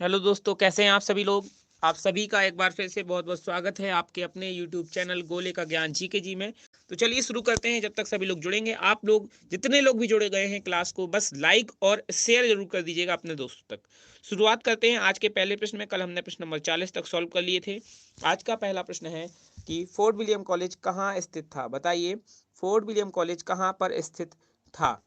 Hello दोस्तों, कैसे हैं आप सभी लोग। आप सभी का एक बार फिर से बहुत बहुत स्वागत है आपके अपने यूट्यूब चैनल गोले का ज्ञान जीके जी में। तो चलिए शुरू करते हैं। जब तक सभी लोग जुड़ेंगे, आप लोग जितने लोग भी जुड़े गए हैं क्लास को बस लाइक और शेयर जरूर कर दीजिएगा अपने दोस्तों तक। शुरुआत करते हैं आज के पहले प्रश्न में। कल हमने प्रश्न नंबर 40 तक सॉल्व कर लिए थे। आज का पहला प्रश्न है कि फोर्ट विलियम कॉलेज कहाँ स्थित था। बताइए, फोर्ट विलियम कॉलेज कहाँ पर स्थित था।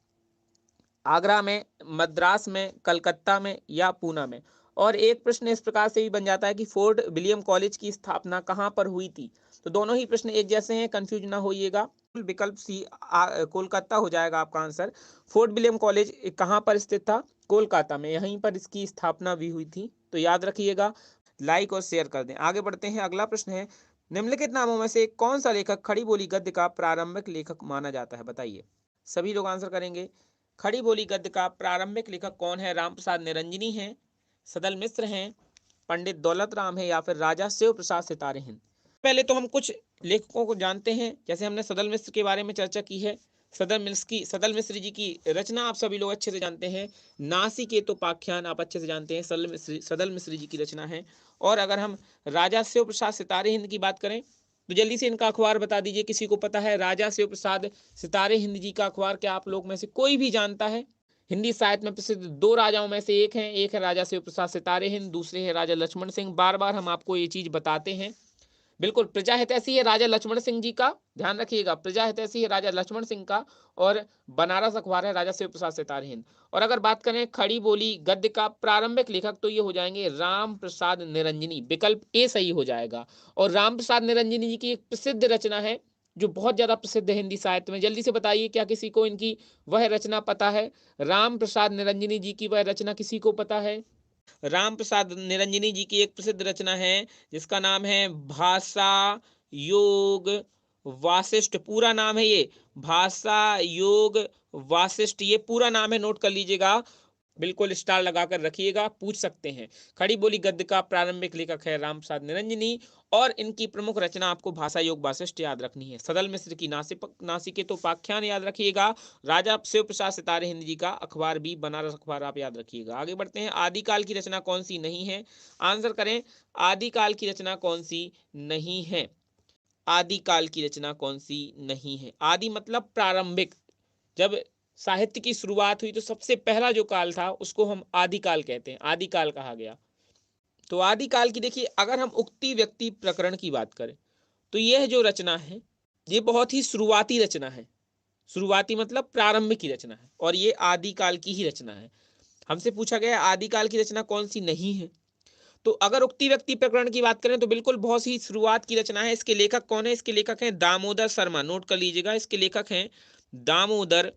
आगरा में, मद्रास में, कलकत्ता में या पूना में। और एक प्रश्न इस प्रकार से भी बन जाता है कि फोर्ट विलियम कॉलेज की स्थापना कहाँ पर हुई थी। तो दोनों ही प्रश्न एक जैसे हैं, कंफ्यूज ना होइएगा। विकल्प सी कोलकाता हो जाएगा आपका आंसर। फोर्ट विलियम कॉलेज कहाँ पर स्थित था? कोलकाता में। यहीं पर इसकी स्थापना भी हुई थी, तो याद रखिएगा। लाइक और शेयर कर दें। आगे बढ़ते हैं। अगला प्रश्न है, निम्नलिखित नामों में से कौन सा लेखक खड़ी बोली गद्य का प्रारंभिक लेखक माना जाता है। बताइए, सभी लोग आंसर करेंगे। खड़ी बोली गद्य का प्रारंभिक लेखक कौन है? रामप्रसाद निरंजनी हैं, सदल मिश्र हैं, पंडित दौलत राम है या फिर राजा शिव प्रसाद सितारे हैं। पहले तो हम कुछ लेखकों को जानते हैं। जैसे हमने सदल मिश्र के बारे में चर्चा की है। सदल मिश्र जी की रचना आप सभी लोग अच्छे से जानते हैं। नासिकेतोपाख्यान आप अच्छे से जानते हैं, सदल मिश्र जी की रचना है। और अगर हम राजा शिव प्रसाद सितारे हिंद की बात करें तो जल्दी से इनका अखबार बता दीजिए, किसी को पता है? राजा शिव प्रसाद सितारे हिंद जी का अखबार क्या आप लोग में से कोई भी जानता है? हिंदी साहित्य में प्रसिद्ध दो राजाओं में से एक हैं। एक है राजा शिव प्रसाद सितारे हिंद, दूसरे है राजा लक्ष्मण सिंह। बार बार हम आपको ये चीज बताते हैं। बिल्कुल, प्रजा हितैषी है राजा लक्ष्मण सिंह जी का, ध्यान रखिएगा। प्रजा हितैषी है राजा लक्ष्मण सिंह का। और बनारस अखबार है राजा शिव प्रसाद सितारे हिंद। और अगर बात करें खड़ी बोली गद्य का प्रारंभिक लेखक, तो ये हो जाएंगे राम प्रसाद निरंजनी। विकल्प ए सही हो जाएगा। और राम प्रसाद निरंजनी जी की एक प्रसिद्ध रचना है जो बहुत ज्यादा प्रसिद्ध है हिंदी साहित्य में। जल्दी से बताइए, क्या किसी को इनकी वह रचना पता है? राम प्रसाद निरंजनी जी की वह रचना किसी को पता है? राम प्रसाद निरंजनी जी की एक प्रसिद्ध रचना है जिसका नाम है भाषा योग वासिष्ठ। पूरा नाम है ये, भाषा योग वासिष्ठ। ये पूरा नाम है, नोट कर लीजिएगा। बिल्कुल स्टार लगाकर रखिएगा, पूछ सकते हैं। खड़ी बोली गद्य का प्रारंभिक लेखक है राम प्रसाद निरंजनी। और इनकी प्रमुख रचना आपको भाषा योग वासिष्ठ याद रखनी है। सदल मिश्र की नासिकेतोपाख्यान याद रखिएगा। राजा शिव प्रसाद सितारे हिंद जी का अखबार भी बनारस अखबार आप याद रखिएगा। आगे बढ़ते हैं। आदिकाल की रचना कौन सी नहीं है? आंसर करें। आदिकाल की रचना कौन सी नहीं है? आदिकाल की रचना कौन सी नहीं है? आदि मतलब प्रारंभिक। जब साहित्य की शुरुआत हुई तो सबसे पहला जो काल था उसको हम आदिकाल कहते हैं, आदिकाल कहा गया। तो आदिकाल की देखिए, अगर हम उक्ति व्यक्ति प्रकरण की बात करें तो यह जो रचना है ये बहुत ही शुरुआती रचना है। शुरुआती मतलब प्रारंभिक की रचना है, और ये आदिकाल की ही रचना है। हमसे पूछा गया आदिकाल की रचना कौन सी नहीं है। तो अगर उक्ति व्यक्ति प्रकरण की बात करें तो बिल्कुल बहुत ही शुरुआत की रचना है। इसके लेखक कौन है? इसके लेखक हैं दामोदर शर्मा। नोट कर लीजिएगा, इसके लेखक हैं दामोदर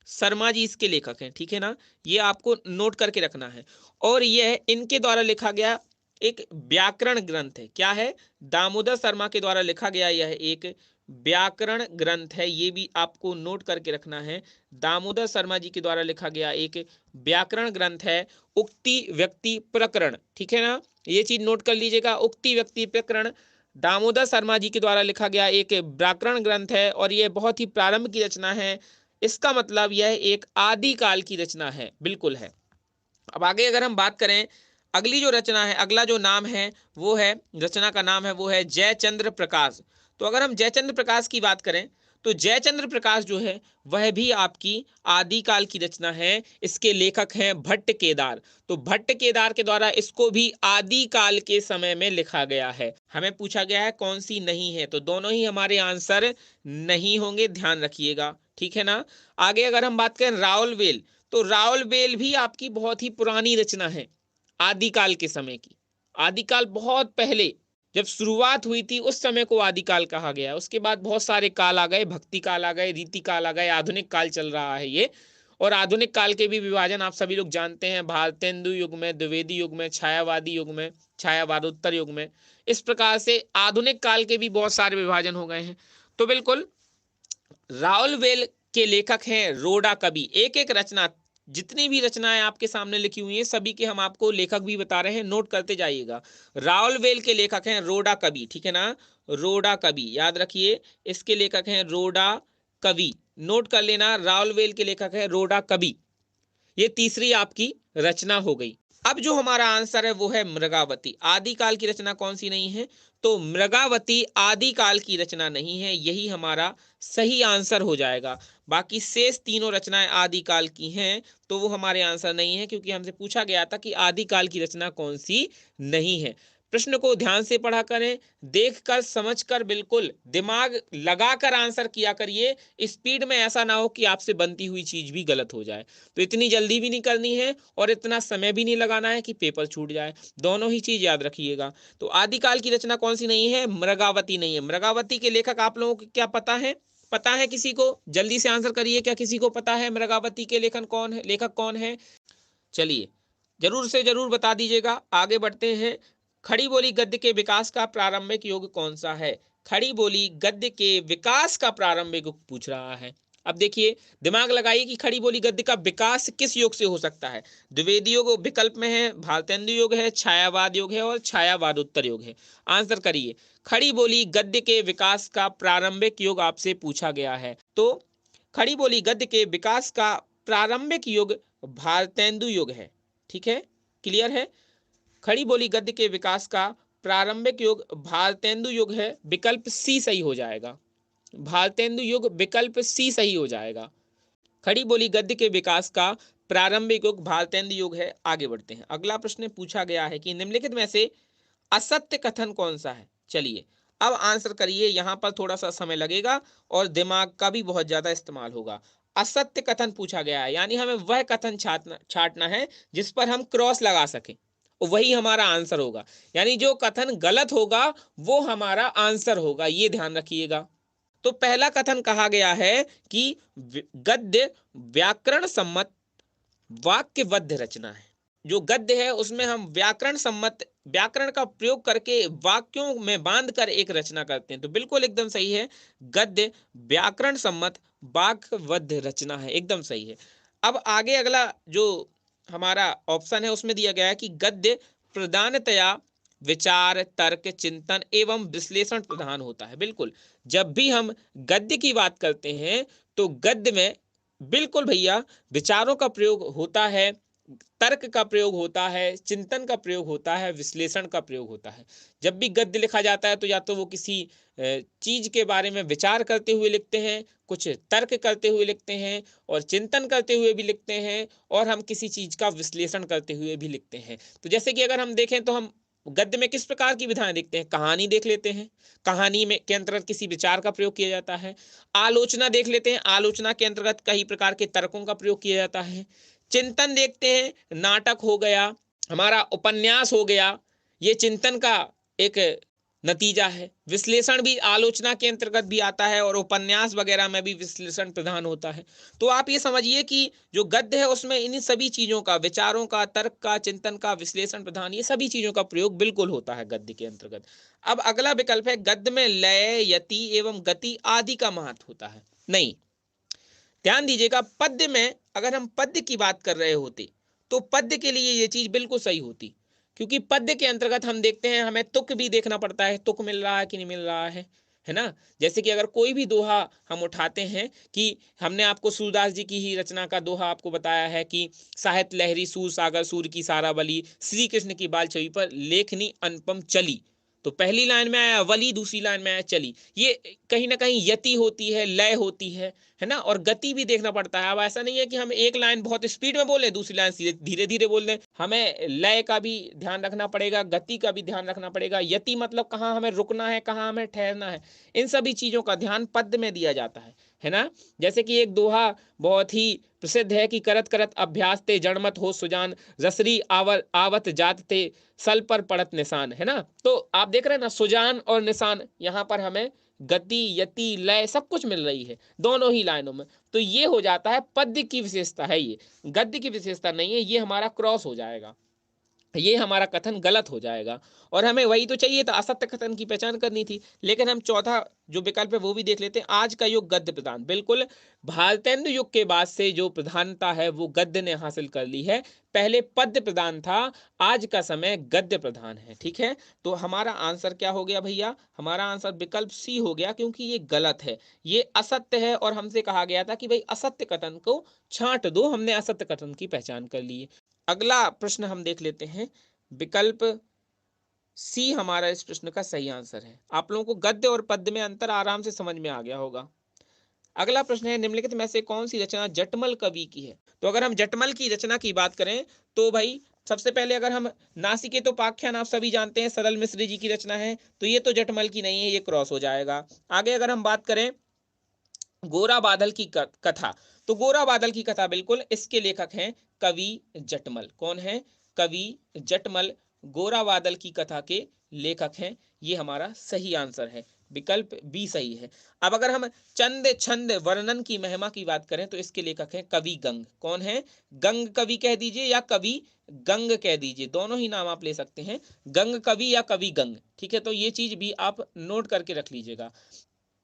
शर्मा जी, इसके लेखक हैं। ठीक है ना, ये आपको नोट करके रखना है। और यह इनके द्वारा लिखा गया एक व्याकरण ग्रंथ है। क्या है? दामोदर शर्मा के द्वारा लिखा गया यह एक व्याकरण ग्रंथ है। ये भी आपको नोट करके रखना है। दामोदर शर्मा जी के द्वारा लिखा गया एक व्याकरण ग्रंथ है उक्ति व्यक्ति प्रकरण। ठीक है ना, ये चीज नोट कर लीजिएगा। उक्ति व्यक्ति प्रकरण दामोदर शर्मा जी के द्वारा लिखा गया एक व्याकरण ग्रंथ है, और यह बहुत ही प्रारंभ की रचना है। इसका मतलब यह एक आदिकाल की रचना है, बिल्कुल है। अब आगे अगर हम बात करें, अगली जो रचना है, अगला जो नाम है वो है, रचना का नाम है वो है जयचंद्र प्रकाश। तो अगर हम जयचंद्र प्रकाश की बात करें तो जयचंद्र प्रकाश जो है वह भी आपकी आदिकाल की रचना है। इसके लेखक हैं भट्ट केदार। तो भट्ट केदार के द्वारा इसको भी आदिकाल के समय में लिखा गया है। हमें पूछा गया है कौन सी नहीं है, तो दोनों ही हमारे आंसर नहीं होंगे, ध्यान रखिएगा। ठीक है ना। आगे अगर हम बात करें रावलवेल, तो रावलवेल भी आपकी बहुत ही पुरानी रचना है, आदिकाल के समय की। आदिकाल बहुत पहले जब शुरुआत हुई थी उस समय को आदिकाल कहा गया है। उसके बाद बहुत सारे काल आ गए, भक्ति काल आ गए, रीति काल आ गए, आधुनिक काल चल रहा है ये। और आधुनिक काल के भी विभाजन आप सभी लोग जानते हैं, भारतेंदु युग में, द्विवेदी युग में, छायावादी युग में, छायावादोत्तर युग में। इस प्रकार से आधुनिक काल के भी बहुत सारे विभाजन हो गए हैं। तो बिल्कुल रावलवेल के लेखक हैं रोडा कवि। एक एक रचना, जितनी भी रचनाएं आपके सामने लिखी हुई हैं सभी के हम आपको लेखक भी बता रहे हैं, नोट करते जाइएगा। रावलवेल के लेखक हैं रोडा कवि। ठीक है ना, रोडा कवि याद रखिए, इसके लेखक हैं रोडा कवि। नोट कर लेना, रावलवेल के लेखक है रोडा कवि। ये तीसरी आपकी रचना हो गई। अब जो हमारा आंसर है वो है मृगावती। आदिकाल की रचना कौन सी नहीं है? तो मृगावती आदिकाल की रचना नहीं है, यही हमारा सही आंसर हो जाएगा। बाकी शेष तीनों रचनाएं आदिकाल की हैं, तो वो हमारे आंसर नहीं है, क्योंकि हमसे पूछा गया था कि आदिकाल की रचना कौन सी नहीं है। प्रश्न को ध्यान से पढ़ा करें, देखकर समझकर बिल्कुल दिमाग लगाकर आंसर किया करिए। स्पीड में ऐसा ना हो कि आपसे बनती हुई चीज भी गलत हो जाए। तो इतनी जल्दी भी नहीं करनी है और इतना समय भी नहीं लगाना है कि पेपर छूट जाए, दोनों ही चीज याद रखिएगा। तो आदिकाल की रचना कौन सी नहीं है? मृगावती नहीं है। मृगावती के लेखक आप लोगों को क्या पता है? पता है किसी को? जल्दी से आंसर करिए, क्या किसी को पता है मृगावती के लेखक कौन है? चलिए जरूर से जरूर बता दीजिएगा। आगे बढ़ते हैं। खड़ी बोली गद्य के विकास का प्रारंभिक युग कौन सा है? खड़ी बोली गद्य के विकास का प्रारंभिक युग पूछ रहा है। अब देखिए, दिमाग लगाइए कि खड़ी बोली गद्य का विकास किस युग से हो सकता है। द्विवेदी युग विकल्प में है, भारतेंदु युग है, छायावाद युग है और छायावादोत्तर युग है। आंसर करिए। खड़ी बोली गद्य के विकास का प्रारंभिक युग आपसे पूछा गया है, तो खड़ी बोली गद्य के विकास का प्रारंभिक युग भारतेंदु युग है। ठीक है, क्लियर है? खड़ी बोली गद्य के विकास का प्रारंभिक युग भारतेंदु युग है। विकल्प सी सही हो जाएगा। भारतेंदु युग विकल्प सी सही हो जाएगा। खड़ी बोली गद्य के विकास का प्रारंभिक युग भारतेंदु युग है। आगे बढ़ते हैं। अगला प्रश्न पूछा गया है कि निम्नलिखित में से असत्य कथन कौन सा है? चलिए अब आंसर करिए। यहां पर थोड़ा सा समय लगेगा और दिमाग का भी बहुत ज्यादा इस्तेमाल होगा। असत्य कथन पूछा गया है, यानी हमें वह कथन छाटना है जिस पर हम क्रॉस लगा सकें, वही हमारा आंसर होगा। यानी जो कथन गलत होगा वो हमारा आंसर होगा, ये ध्यान रखिएगा। तो पहला कथन कहा गया है कि गद्य व्याकरण सम्मत वाक्यबद्ध रचना है। जो गद्य है उसमें हम व्याकरण का प्रयोग करके वाक्यों में बांधकर एक रचना करते हैं, तो बिल्कुल एकदम सही है। गद्य व्याकरण सम्मत वाक्यबद्ध रचना है, एकदम सही है। अब आगे अगला जो हमारा ऑप्शन है उसमें दिया गया है कि गद्य प्रधानतया विचार, तर्क, चिंतन एवं विश्लेषण प्रधान होता है। बिल्कुल, जब भी हम गद्य की बात करते हैं तो गद्य में बिल्कुल भैया विचारों का प्रयोग होता है, तर्क का प्रयोग होता है, चिंतन का प्रयोग होता है, विश्लेषण का प्रयोग होता है। जब भी गद्य लिखा जाता है तो या तो वो किसी चीज के बारे में विचार करते हुए लिखते हैं, कुछ तर्क करते हुए लिखते हैं और चिंतन करते हुए भी लिखते हैं, और हम किसी चीज का विश्लेषण करते हुए भी लिखते हैं। तो जैसे कि अगर हम देखें तो हम गद्य में किस प्रकार की विधाएं देखते हैं? कहानी देख लेते हैं, कहानी में के अंतर्गत किसी विचार का प्रयोग किया जाता है। आलोचना देख लेते हैं, आलोचना के अंतर्गत कई प्रकार के तर्कों का प्रयोग किया जाता है। चिंतन देखते हैं, नाटक हो गया, हमारा उपन्यास हो गया, ये चिंतन का एक नतीजा है। विश्लेषण भी आलोचना के अंतर्गत भी आता है और उपन्यास वगैरह में भी विश्लेषण प्रधान होता है। तो आप ये समझिए कि जो गद्य है उसमें इन सभी चीजों का, विचारों का, तर्क का, चिंतन का, विश्लेषण प्रधान, ये सभी चीजों का प्रयोग बिल्कुल होता है गद्य के अंतर्गत। अब अगला विकल्प है गद्य में लय, यति एवं गति आदि का महत्व होता है। नहीं, ध्यान दीजिएगा, पद्य में अगर हम पद्य की बात कर रहे होते तो पद्य के लिए ये चीज बिल्कुल सही होती, क्योंकि पद्य के अंतर्गत हम देखते हैं हमें तुक भी देखना पड़ता है, तुक मिल रहा है कि नहीं मिल रहा है ना। जैसे कि अगर कोई भी दोहा हम उठाते हैं, कि हमने आपको सूरदास जी की ही रचना का दोहा आपको बताया है कि साहित्य लहरी सूर सागर सूर की सारा बली, श्री कृष्ण की बाल छवि पर लेखनी अनुपम चली। तो पहली लाइन में आया वली, दूसरी लाइन में आया चली। ये कहीं ना कहीं यति होती है, लय होती है ना, और गति भी देखना पड़ता है। अब ऐसा नहीं है कि हम एक लाइन बहुत स्पीड में बोले, दूसरी लाइन धीरे धीरे बोल दें। हमें लय का भी ध्यान रखना पड़ेगा, गति का भी ध्यान रखना पड़ेगा। यति मतलब कहाँ हमें रुकना है, कहाँ हमें ठहरना है, इन सभी चीजों का ध्यान पद्य में दिया जाता है ना। जैसे कि एक दोहा बहुत ही प्रसिद्ध है कि करत करत अभ्यास ते जड़मत हो सुजान, रसरी आवत जात ते सल पर पड़त निशान, है ना। तो आप देख रहे हैं ना, सुजान और निशान, यहाँ पर हमें गति, यति, लय सब कुछ मिल रही है दोनों ही लाइनों में। तो ये हो जाता है पद्य की विशेषता है, ये गद्य की विशेषता नहीं है, ये हमारा क्रॉस हो जाएगा, ये हमारा कथन गलत हो जाएगा। और हमें वही तो चाहिए था, असत्य कथन की पहचान करनी थी। लेकिन हम चौथा जो विकल्प है वो भी देख लेते हैं। आज का युग गद्य प्रधान, बिल्कुल भारतेंदु युग के बाद से जो प्रधानता है वो गद्य ने हासिल कर ली है। पहले पद्य प्रधान था, आज का समय गद्य प्रधान है। ठीक है, तो हमारा आंसर क्या हो गया भैया? हमारा आंसर विकल्प सी हो गया, क्योंकि ये गलत है, ये असत्य है। और हमसे कहा गया था कि भाई असत्य कथन को छांट दो, हमने असत्य कथन की पहचान कर ली है। अगला प्रश्न हम देख लेते हैं। विकल्प सी हमारा इस प्रश्न का सही आंसर है। आप लोगों को गद्य और पद्य में अंतर आराम से समझ में आ गया होगा। अगला प्रश्न है, निम्नलिखित में से कौन सी रचना जटमल कवि की है? तो अगर हम जटमल की रचना की बात करें तो भाई सबसे पहले अगर हम नासिकेतोपाख्यान आप सभी जानते हैं सदल मिश्र जी की रचना है, तो ये तो जटमल की नहीं है, ये क्रॉस हो जाएगा। आगे अगर हम बात करें गोरा बादल की कथा, तो गोरा बादल की कथा बिल्कुल इसके लेखक हैं कवि जटमल। कौन है? कवि जटमल गोरा बादल की कथा के लेखक हैं। ये हमारा सही आंसर है, विकल्प बी सही है। अब अगर हम चंद छंद वर्णन की महिमा की बात करें तो इसके लेखक हैं कवि गंग। कौन है? गंग कवि कह दीजिए या कवि गंग कह दीजिए, दोनों ही नाम आप ले सकते हैं, गंग कवि या कवि गंग। ठीक है, तो ये चीज भी आप नोट करके रख लीजिएगा।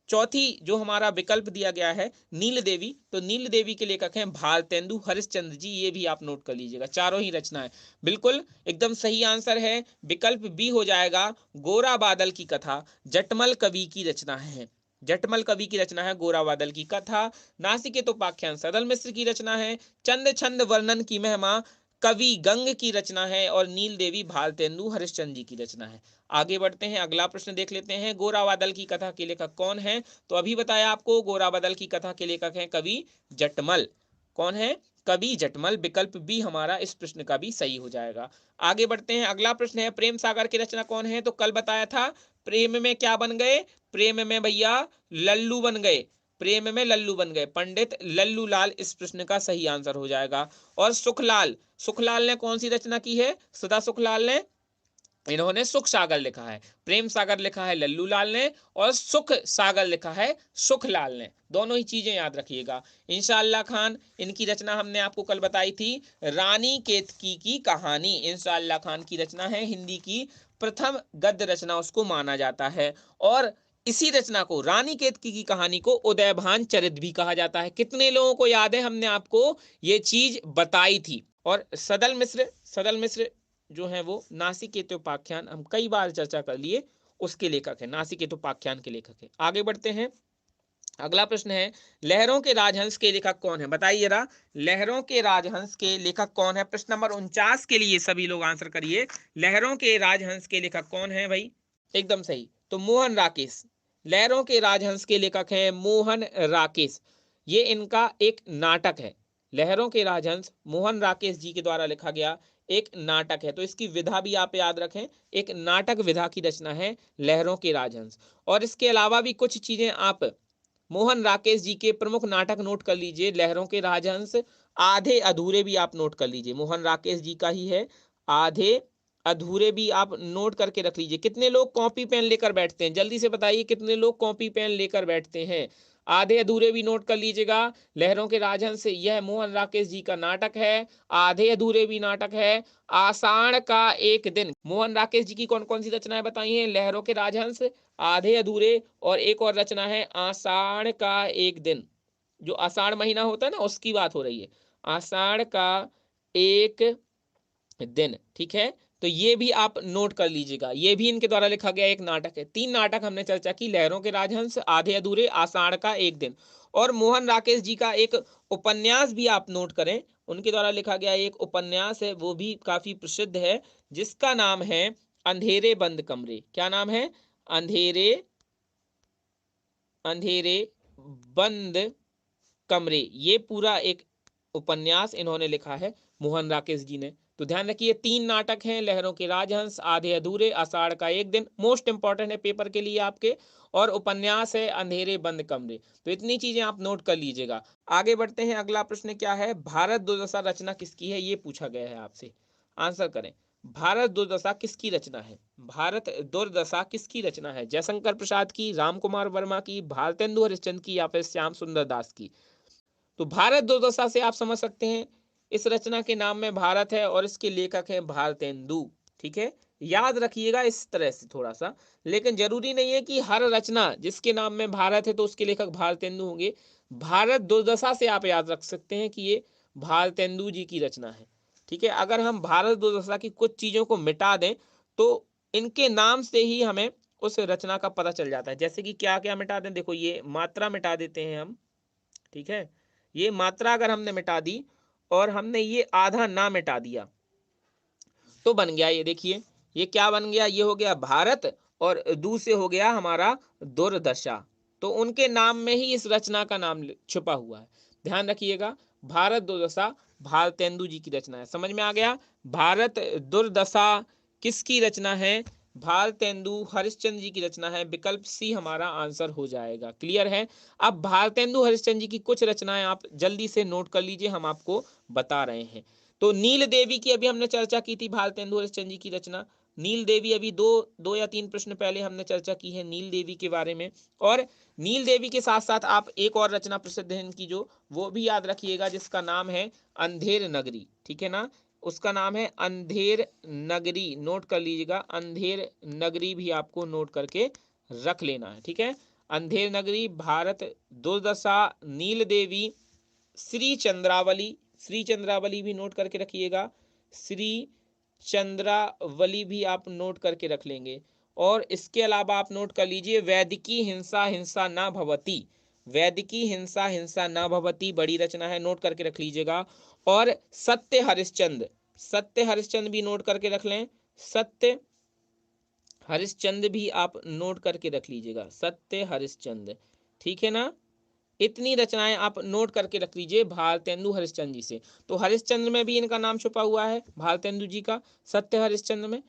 चौथी जो हमारा विकल्प दिया गया है नील देवी, तो नील देवी के लेखक हैं भारतेंदु हरिश्चंद्र जी, ये भी आप नोट कर लीजिएगा। चारों ही रचनाएं बिल्कुल एकदम सही आंसर है, विकल्प बी हो जाएगा। गोरा बादल की कथा जटमल कवि की रचना है। जटमल कवि की रचना है गोरा बादल की कथा। नासिकेतोपाख्यान सदल मिश्र की रचना है। चंद छंद वर्णन की महिमा कवि गंग की रचना है। और नील देवी भारतेंदु हरिश्चंद्र जी की रचना है। आगे बढ़ते हैं, अगला प्रश्न देख लेते हैं। गोरा बादल की कथा के लेखक कौन है? तो अभी बताया आपको, गोरा बादल की कथा के लेखक हैं कवि जटमल। कौन है? कवि जटमल। विकल्प बी हमारा इस प्रश्न का भी सही हो जाएगा। आगे बढ़ते हैं, अगला प्रश्न है प्रेम सागर की रचना कौन है? तो कल बताया था प्रेम में क्या बन गए? प्रेम में भैया लल्लू बन गए। प्रेम में लल्लू बन गए, पंडित लल्लू लाल इस प्रश्न का सही आंसर हो जाएगा। और सुखलाल, सुखलाल ने कौन सी रचना की है? सदा सुखलाल ने, इन्होंने सुख सागर लिखा है। प्रेम सागर लिखा है लल्लू लाल ने और सुख सागर लिखा है सुखलाल ने, दोनों ही चीजें याद रखिएगा। इंशाअल्लाह खान, इनकी रचना हमने आपको कल बताई थी, रानी केतकी की कहानी। इंशाअल्लाह खान की रचना है, हिंदी की प्रथम गद्य रचना उसको माना जाता है। और इसी रचना को, रानी केतकी की कहानी को उदयभान चरित भी कहा जाता है। कितने लोगों को याद है हमने आपको ये चीज बताई थी? और सदल मिश्र, सदल मिश्र जो है वो नासिकेतोपाख्यान हम कई बार चर्चा कर लिए, उसके लेखक है, नासिकेतोपाख्यान के लेखक है। आगे बढ़ते हैं, अगला प्रश्न है लहरों के राजहंस के लेखक कौन है? बताइए जरा, लहरों के राजहंस के लेखक कौन है? प्रश्न नंबर 49 के लिए सभी लोग आंसर करिए। लहरों के राजहंस के लेखक कौन है भाई? एकदम सही, तो मोहन राकेश। लहरों के राजहंस के लेखक हैं मोहन राकेश। ये इनका एक नाटक है। लहरों के राजहंस मोहन राकेश जी के द्वारा लिखा गया एक नाटक है। तो इसकी विधा भी आप याद रखें, एक नाटक विधा की रचना है लहरों के राजहंस। और इसके अलावा भी कुछ चीजें आप मोहन राकेश जी के प्रमुख नाटक नोट कर लीजिए। लहरों के राजहंस आधे अधूरे भी आप नोट कर लीजिए, मोहन राकेश जी का ही है। आधे अधूरे भी आप नोट करके रख लीजिए। कितने लोग कॉपी पेन लेकर बैठते हैं? जल्दी से बताइए, कितने लोग कॉपी पेन लेकर बैठते हैं? आधे अधूरे भी नोट कर लीजिएगा। लहरों के राजहंस यह मोहन राकेश जी का नाटक है। आधे अधूरे भी नाटक है। आषाढ़ का एक दिन, मोहन राकेश जी की कौन कौन सी रचनाएं बताई हैं? लहरों के राजहंस, आधे अधूरे, और एक और रचना है आषाढ़ का एक दिन। जो आषाढ़ महीना होता है ना, उसकी बात हो रही है, आषाढ़ का एक दिन। ठीक है, तो ये भी आप नोट कर लीजिएगा, ये भी इनके द्वारा लिखा गया एक नाटक है। 3 नाटक हमने चर्चा की, लहरों के राजहंस, आधे अधूरे, आषाढ़ का एक दिन। और मोहन राकेश जी का एक उपन्यास भी आप नोट करें, उनके द्वारा लिखा गया एक उपन्यास है, वो भी काफी प्रसिद्ध है, जिसका नाम है अंधेरे बंद कमरे। क्या नाम है? अंधेरे, अंधेरे बंद कमरे। ये पूरा एक उपन्यास इन्होंने लिखा है मोहन राकेश जी ने। तो ध्यान रखिए, 3 नाटक हैं, लहरों के राजहंस, आधे अधूरे, आषाढ़ का एक दिन, मोस्ट इंपॉर्टेंट है पेपर के लिए आपके, और उपन्यास है अंधेरे बंद कमरे। तो इतनी चीजें आप नोट कर लीजिएगा। आगे बढ़ते हैं, अगला प्रश्न क्या है? भारत दुर्दशा रचना किसकी है? ये पूछा गया है आपसे, आंसर करें। भारत दुर्दशा किसकी रचना है? भारत दुर्दशा किसकी रचना है? जयशंकर प्रसाद की, राम कुमार वर्मा की, भारतेंदु हरिश्चंद्र की, या फिर श्याम सुंदर दास की? तो भारत दुर्दशा से आप समझ सकते हैं, इस रचना के नाम में भारत है और इसके लेखक हैं भारतेंदु। ठीक है, याद रखिएगा इस तरह से थोड़ा सा, लेकिन जरूरी नहीं है कि हर रचना जिसके नाम में भारत है तो उसके लेखक भारतेंदु होंगे। भारत दुर्दशा से आप याद रख सकते हैं कि ये भारतेंदु जी की रचना है। ठीक है, अगर हम भारत दुर्दशा की कुछ चीजों को मिटा दें तो इनके नाम से ही हमें उस रचना का पता चल जाता है। जैसे कि क्या क्या मिटा दें, देखो ये मात्रा मिटा देते हैं हम। ठीक है, ये मात्रा अगर हमने मिटा दी और हमने ये आधा ना मिटा दिया तो बन गया, ये देखिए ये क्या बन गया, ये हो गया भारत और दू से हो गया हमारा दुर्दशा। तो उनके नाम में ही इस रचना का नाम छुपा हुआ है, ध्यान रखिएगा। भारत दुर्दशा भारतेंदु जी की रचना है, समझ में आ गया। भारत दुर्दशा किसकी रचना है? भारतेंदु हरिश्चंद्र जी की रचना है। विकल्प सी हमारा आंसर हो जाएगा। क्लियर है? अब भारतेंदु हरिश्चंद्र जी की कुछ रचनाएं आप जल्दी से नोट कर लीजिए, हम आपको बता रहे हैं। तो नील देवी की अभी हमने चर्चा की थी, भारतेंदु हरिश्चंद्र जी की रचना नील देवी। अभी दो या तीन प्रश्न पहले हमने चर्चा की है नील देवी के बारे में। और नील देवी के साथ साथ आप एक और रचना प्रसिद्ध है इनकी, जो वो भी याद रखिएगा, जिसका नाम है अंधेर नगरी। ठीक है ना, उसका नाम है अंधेर नगरी, नोट कर लीजिएगा। अंधेर नगरी भी आपको नोट करके रख लेना है, ठीक है। अंधेर नगरी, भारत दुर्दशा, नील देवी, श्री चंद्रावली, श्री चंद्रावली भी नोट करके रखिएगा। श्री चंद्रावली भी आप नोट करके रख लेंगे। और इसके अलावा आप नोट कर लीजिए वैदिकी हिंसा हिंसा न भवती, वैदिकी हिंसा हिंसा न भवती बड़ी रचना है, नोट करके रख लीजिएगा। और सत्य हरिश्चंद्र, सत्य हरिश्चंद्र भी नोट करके रख लें। सत्य हरिश्चंद्र भी आप नोट करके रख लीजिएगा, सत्य हरिश्चंद्र, ठीक है ना। इतनी रचनाएं आप नोट करके रख लीजिए भारतेंदु हरिश्चंद्र जी से। तो हरिश्चंद्र में भी इनका नाम छुपा हुआ है, भारतेंदु जी का, सत्य हरिश्चंद्र में।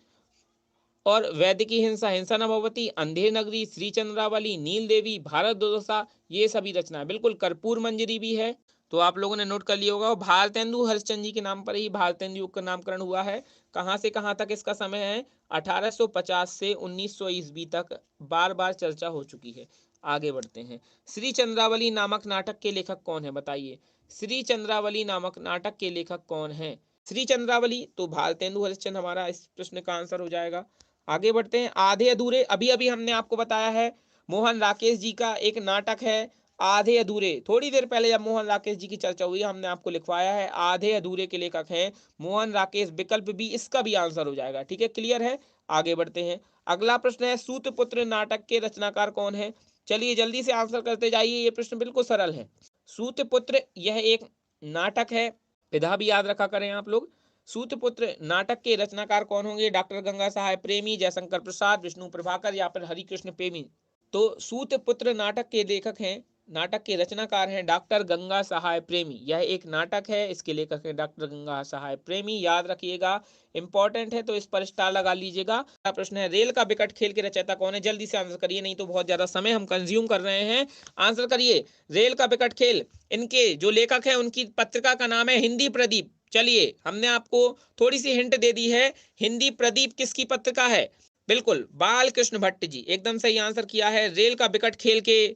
और वैदिकी हिंसा हिंसा न भवती, अंधेर नगरी, श्री चंद्रावली, नील देवी, भारत दुर्दशा, ये सभी रचनाएं। बिल्कुल कर्पूर मंजरी भी है, तो आप लोगों ने नोट कर लिया होगा। भारतेंदु हरिश्चंद्र जी के नाम पर ही भारतेंदु युग का नामकरण हुआ है। कहाँ से कहाँ तक इसका समय है? 1850 से 1900 ईस्वी तक बार बार चर्चा हो चुकी है। आगे बढ़ते हैं। श्री चंद्रावली नामक नाटक के लेखक कौन है, बताइए। श्री चंद्रावली नामक नाटक के लेखक कौन है? श्री चंद्रावली, तो भारतेंदु हरिश्चंद्र हमारा इस प्रश्न का आंसर हो जाएगा। आगे बढ़ते हैं। आधे अधूरे, अभी अभी हमने आपको बताया है मोहन राकेश जी का एक नाटक है आधे अधूरे। थोड़ी देर पहले जब मोहन राकेश जी की चर्चा हुई हमने आपको लिखवाया है आधे अधूरे के लेखक हैं मोहन राकेश, विकल्प बी इसका भी आंसर हो जाएगा। ठीक है, क्लियर है। आगे बढ़ते हैं। अगला प्रश्न है सूतपुत्र नाटक के रचनाकार कौन है? चलिए जल्दी से आंसर करते जाइए, ये प्रश्न बिल्कुल सरल है। सूतपुत्र यह एक नाटक है, विधा भी याद रखा करें आप लोग। सूतपुत्र नाटक के रचनाकार कौन होंगे? डॉक्टर गंगा सहाय प्रेमी, जयशंकर प्रसाद, विष्णु प्रभाकर या फिर हरिकृष्ण प्रेमी। तो सूतपुत्र नाटक के लेखक हैं, नाटक के रचनाकार हैं डॉक्टर गंगा सहाय प्रेमी। यह एक नाटक है, इसके लेखक हैं डॉक्टर गंगा सहाय प्रेमी, याद रखिएगा, इंपॉर्टेंट है तो इस पर स्टार लगा लीजिएगा। प्रश्न है रेल का विकट खेल के रचयिता कौन है? जल्दी से आंसर करिए, नहीं तो बहुत ज्यादा समय हम कंज्यूम कर रहे हैं। आंसर करिए। रेल का विकट खेल, इनके जो लेखक है उनकी पत्रिका का नाम है हिंदी प्रदीप। चलिए हमने आपको थोड़ी सी हिंट दे दी है, हिंदी प्रदीप किसकी पत्रिका है? बिल्कुल बाल कृष्ण भट्ट जी, एकदम सही आंसर किया है। रेल का विकट खेल के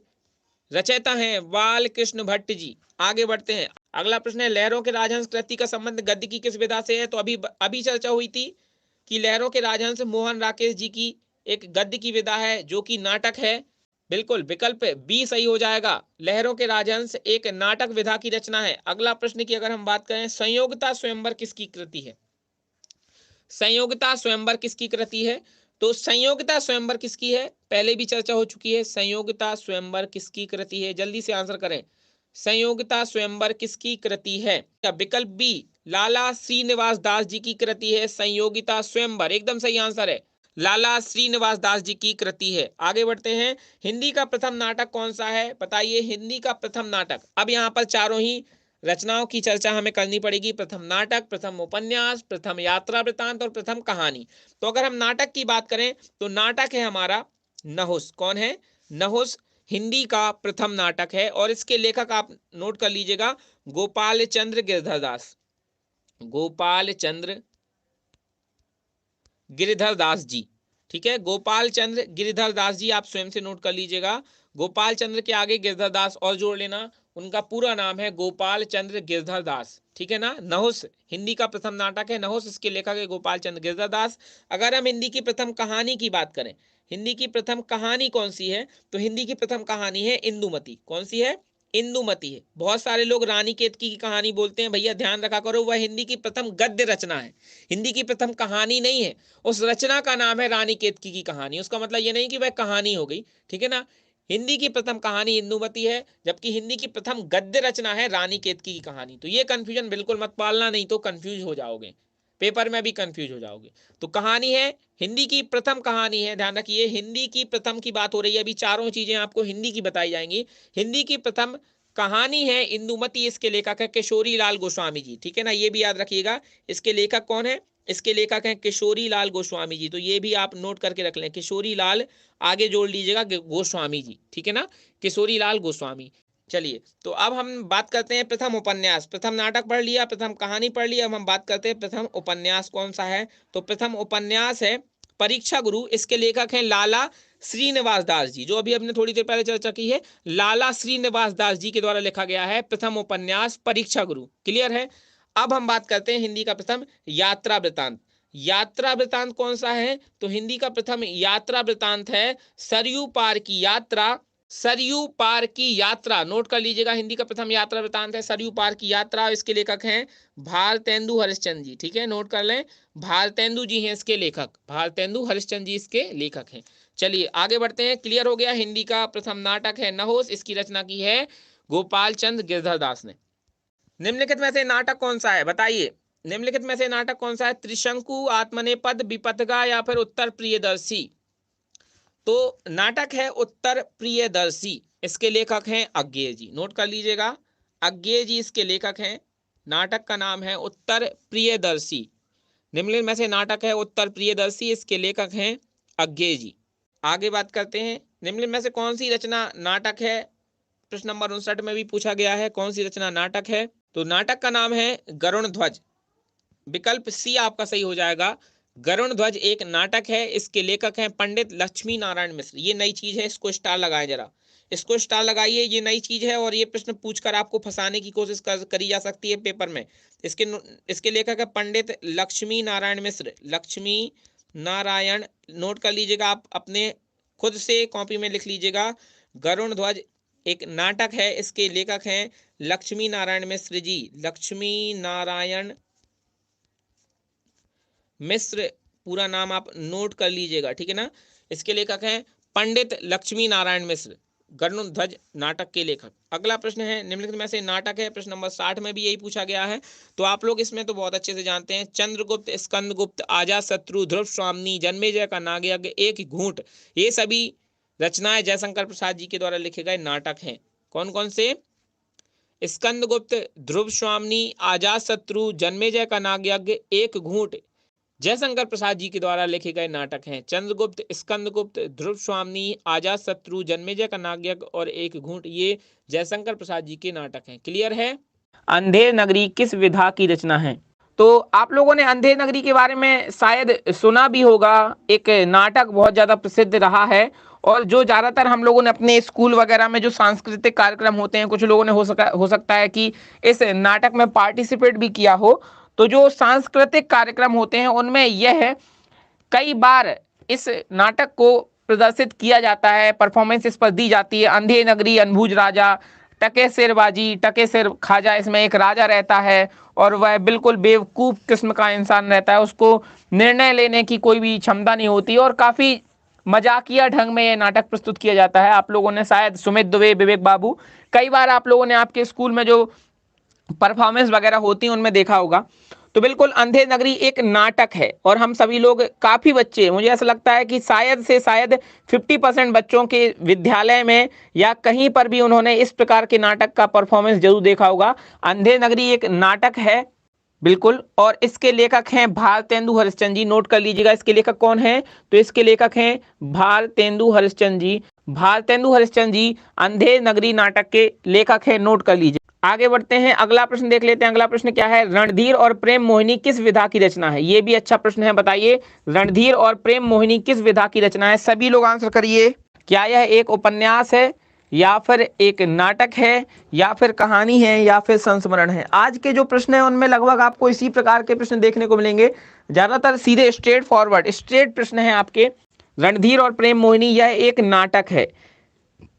रचयिता हैं बाल कृष्ण भट्ट जी। आगे बढ़ते हैं। अगला प्रश्न है लहरों के राजहंस कृति का संबंध गद्य की किस विधा से है? तो अभी अभी चर्चा हुई थी कि लहरों के राजहंस मोहन राकेश जी की एक गद्य की विधा है जो कि नाटक है। बिल्कुल विकल्प बी सही हो जाएगा। लहरों के राजहंस एक नाटक विधा की रचना है। अगला प्रश्न की अगर हम बात करें, संयोगता स्वयंवर किसकी कृति है? संयोगता स्वयंवर किसकी कृति है? तो संयोगता स्वयंवर किसकी है? पहले भी चर्चा हो चुकी है। संयोगता स्वयंवर किसकी कृति है? जल्दी से आंसर करें। संयोगता स्वयंवर किसकी कृति है? विकल्प बी लाला श्रीनिवास दास जी की कृति है संयोगिता स्वयंवर, एकदम सही आंसर है, लाला श्रीनिवास दास जी की कृति है। आगे बढ़ते हैं। हिंदी का प्रथम नाटक कौन सा है? बताइए हिंदी का प्रथम नाटक। अब यहाँ पर चारों ही रचनाओं की चर्चा हमें करनी पड़ेगी। प्रथम नाटक, प्रथम उपन्यास, प्रथम यात्रा वृतांत और प्रथम कहानी। तो अगर हम नाटक की बात करें तो नाटक है हमारा नहुस। कौन है? नहुस हिंदी का प्रथम नाटक है और इसके लेखक आप नोट कर लीजिएगा गोपाल चंद्र गिरधर दास, गोपाल चंद्र गिरधर दास जी। ठीक है, गोपाल चंद्र गिरधर दास जी आप स्वयं से नोट कर लीजिएगा। गोपाल चंद्र के आगे गिरधर दास और जोड़ लेना, उनका पूरा नाम है गोपाल चंद्र गिरधर दास। ठीक है ना। नहुस हिंदी का प्रथम नाटक है नहुस, इसके लेखक है गोपाल चंद्र गिरधर दास। अगर हम हिंदी की प्रथम कहानी की बात करें, हिंदी की प्रथम कहानी कौन सी है? तो हिंदी की प्रथम कहानी है इंदुमती। कौन सी है? इंदुमती है। बहुत सारे लोग रानी केतकी की कहानी बोलते हैं, भैया ध्यान रखा करो वह हिंदी की प्रथम गद्य रचना है, हिंदी की प्रथम कहानी नहीं है। उस रचना का नाम है रानी केतकी की कहानी, उसका मतलब ये नहीं कि वह कहानी हो गई। ठीक है ना। हिंदी की प्रथम कहानी इंदुमती है, जबकि हिंदी की प्रथम गद्य रचना है रानी केतकी की कहानी। तो ये कंफ्यूजन बिल्कुल मत पालना, नहीं तो कंफ्यूज हो जाओगे, पेपर में भी कंफ्यूज हो जाओगे। तो कहानी है, हिंदी की प्रथम कहानी है, ध्यान रखिए हिंदी की प्रथम की बात हो रही है। अभी चारों चीजें आपको हिंदी की बताई जाएंगी। हिंदी की प्रथम कहानी है इंदुमती, इसके लेखक है किशोरी लाल गोस्वामी जी, ठीक है ना, ये भी याद रखिएगा। इसके लेखक कौन है? इसके लेखक हैं किशोरी लाल गोस्वामी जी। तो ये भी आप नोट करके रख लें, किशोरी लाल आगे जोड़ लीजिएगा गोस्वामी जी, ठीक है ना, किशोरी लाल गोस्वामी। चलिए, तो अब हम बात करते हैं प्रथम उपन्यास। प्रथम नाटक पढ़ लिया, प्रथम कहानी पढ़ लिया, अब हम बात करते हैं प्रथम उपन्यास कौन सा है। तो प्रथम उपन्यास है परीक्षा गुरु। इसके लेखक हैं लाला श्रीनिवास दास जी, जो अभी हमने थोड़ी देर पहले चर्चा की है। लाला श्रीनिवास दास जी के द्वारा लिखा गया है प्रथम उपन्यास परीक्षा गुरु। क्लियर है? अब हम बात करते हैं हिंदी का प्रथम यात्रा वृतांत। यात्रा वृतांत कौन सा है? तो हिंदी का प्रथम यात्रा वृतांत है सरयू पार की यात्रा। सरयू पार की यात्रा नोट कर लीजिएगा, हिंदी का प्रथम यात्रा वृतांत है सरयू पार की यात्रा। इसके लेखक हैं भारतेंदु हरिश्चंद्र जी, ठीक है, नोट कर लें, भारतेंदु जी हैं इसके लेखक, भारतेंदु हरिश्चंद्र जी इसके लेखक हैं। चलिए आगे बढ़ते हैं। क्लियर हो गया, हिंदी का प्रथम नाटक है नहोश, इसकी रचना की है गोपाल चंद्र गिरधर दास ने। निम्नलिखित में से नाटक कौन सा है, बताइए, निम्नलिखित में से नाटक कौन सा है? त्रिशंकु, आत्मनेपद, विपथगा या फिर उत्तर प्रियदर्शी? तो नाटक है उत्तर प्रियदर्शी। इसके लेखक हैं अज्ञेय जी, नोट कर लीजिएगा, अज्ञेय जी इसके लेखक हैं। नाटक का नाम है उत्तर प्रियदर्शी। निम्नलिखित में से नाटक है उत्तर प्रियदर्शी, इसके लेखक हैं अज्ञेय जी। आगे बात करते हैं, निम्नलिखित में से कौन सी रचना नाटक है? प्रश्न नंबर 59 में भी पूछा गया है, कौन सी रचना नाटक है? तो नाटक का नाम है गरुण ध्वज। विकल्प सी आपका सही हो जाएगा। गरुण ध्वज एक नाटक है, इसके लेखक हैं पंडित लक्ष्मी नारायण मिश्र। ये नई चीज है, इसको स्टार लगाएं जरा, इसको स्टार लगाइए, ये नई चीज है और ये प्रश्न पूछकर आपको फंसाने की कोशिश करी जा सकती है पेपर में। इसके लेखक है पंडित लक्ष्मी नारायण मिश्र। लक्ष्मी नारायण, नोट कर लीजिएगा, आप अपने खुद से कॉपी में लिख लीजिएगा। गरुण ध्वज एक नाटक है, इसके लेखक हैं लक्ष्मी नारायण मिश्र जी। लक्ष्मी नारायण मिश्र पूरा नाम आप नोट कर लीजिएगा, ठीक है ना। इसके लेखक हैं पंडित लक्ष्मी नारायण मिश्र, गरुण ध्वज नाटक के लेखक। अगला प्रश्न है, निम्नलिखित में से नाटक है, प्रश्न नंबर 60 में भी यही पूछा गया है। तो आप लोग इसमें तो बहुत अच्छे से जानते हैं, चंद्रगुप्त, स्कंदगुप्त, अजातशत्रु, ध्रुव स्वामिनी, जन्मेजय का नागयज्ञ, एक घूंट, ये सभी रचनाएं जयशंकर प्रसाद जी के द्वारा लिखे गए नाटक हैं। कौन कौन से? स्कंदगुप्त, ध्रुव स्वामिनी, अजातशत्रु, जन्मेजय का नागयज्ञ, एक घूंट, जयशंकर प्रसाद जी के द्वारा लिखे गए नाटक हैं। चंद्रगुप्त, स्कंदगुप्त, ध्रुव स्वामिनी, अजातशत्रु, जन्मेजय का नागयज्ञ और एक घूंट, ये जयशंकर प्रसाद जी के नाटक हैं। क्लियर है? अंधेर नगरी किस विधा की रचना है? तो आप लोगों ने अंधेर नगरी के बारे में शायद सुना भी होगा, एक नाटक बहुत ज्यादा प्रसिद्ध रहा है और जो ज्यादातर हम लोगों ने अपने स्कूल वगैरह में जो सांस्कृतिक कार्यक्रम होते हैं, कुछ लोगों ने हो सकता है कि इस नाटक में पार्टिसिपेट भी किया हो। तो जो सांस्कृतिक कार्यक्रम होते हैं उनमें यह कई बार इस नाटक को प्रदर्शित किया जाता है, परफॉर्मेंस इस पर दी जाती है। अंधेर नगरी, अनबुझ राजा, टके सिरबाजी, टके सिर खाजा, इसमें एक राजा रहता है और वह बिल्कुल बेवकूफ किस्म का इंसान रहता है, उसको निर्णय लेने की कोई भी क्षमता नहीं होती और काफी मजाकिया ढंग में यह नाटक प्रस्तुत किया जाता है। आप लोगों ने शायद सुमित दुबे, विवेक बाबू, कई बार आप लोगों ने आपके स्कूल में जो परफॉर्मेंस वगैरह होती है उनमें देखा होगा। तो बिल्कुल अंधेर नगरी एक नाटक है और हम सभी लोग, काफी बच्चे, मुझे ऐसा लगता है कि शायद से शायद 50% बच्चों के विद्यालय में या कहीं पर भी उन्होंने इस प्रकार के नाटक का परफॉर्मेंस जरूर देखा होगा। अंधेर नगरी एक नाटक है बिल्कुल, और इसके लेखक हैं भारतेंदु हरिश्चंद्र जी। नोट कर लीजिएगा, इसके लेखक कौन है? तो इसके लेखक हैं भारतेंदु हरिश्चंद्र जी। भारतेंदु हरिश्चंद्र जी अंधेर नगरी नाटक के लेखक है, नोट कर लीजिए। आगे बढ़ते हैं, अगला प्रश्न देख लेते हैं। अगला प्रश्न क्या है? रणधीर और प्रेम मोहिनी किस विधा की रचना है? ये भी अच्छा प्रश्न है, बताइए, रणधीर और प्रेम मोहिनी किस विधा की रचना है? सभी लोग आंसर करिए। क्या यह एक उपन्यास है या फिर एक नाटक है या फिर कहानी है या फिर संस्मरण है? आज के जो प्रश्न है उनमें लगभग आपको इसी प्रकार के प्रश्न देखने को मिलेंगे, ज्यादातर सीधे स्ट्रेट फॉरवर्ड स्ट्रेट प्रश्न है आपके। रणधीर और प्रेम मोहिनी यह एक नाटक है।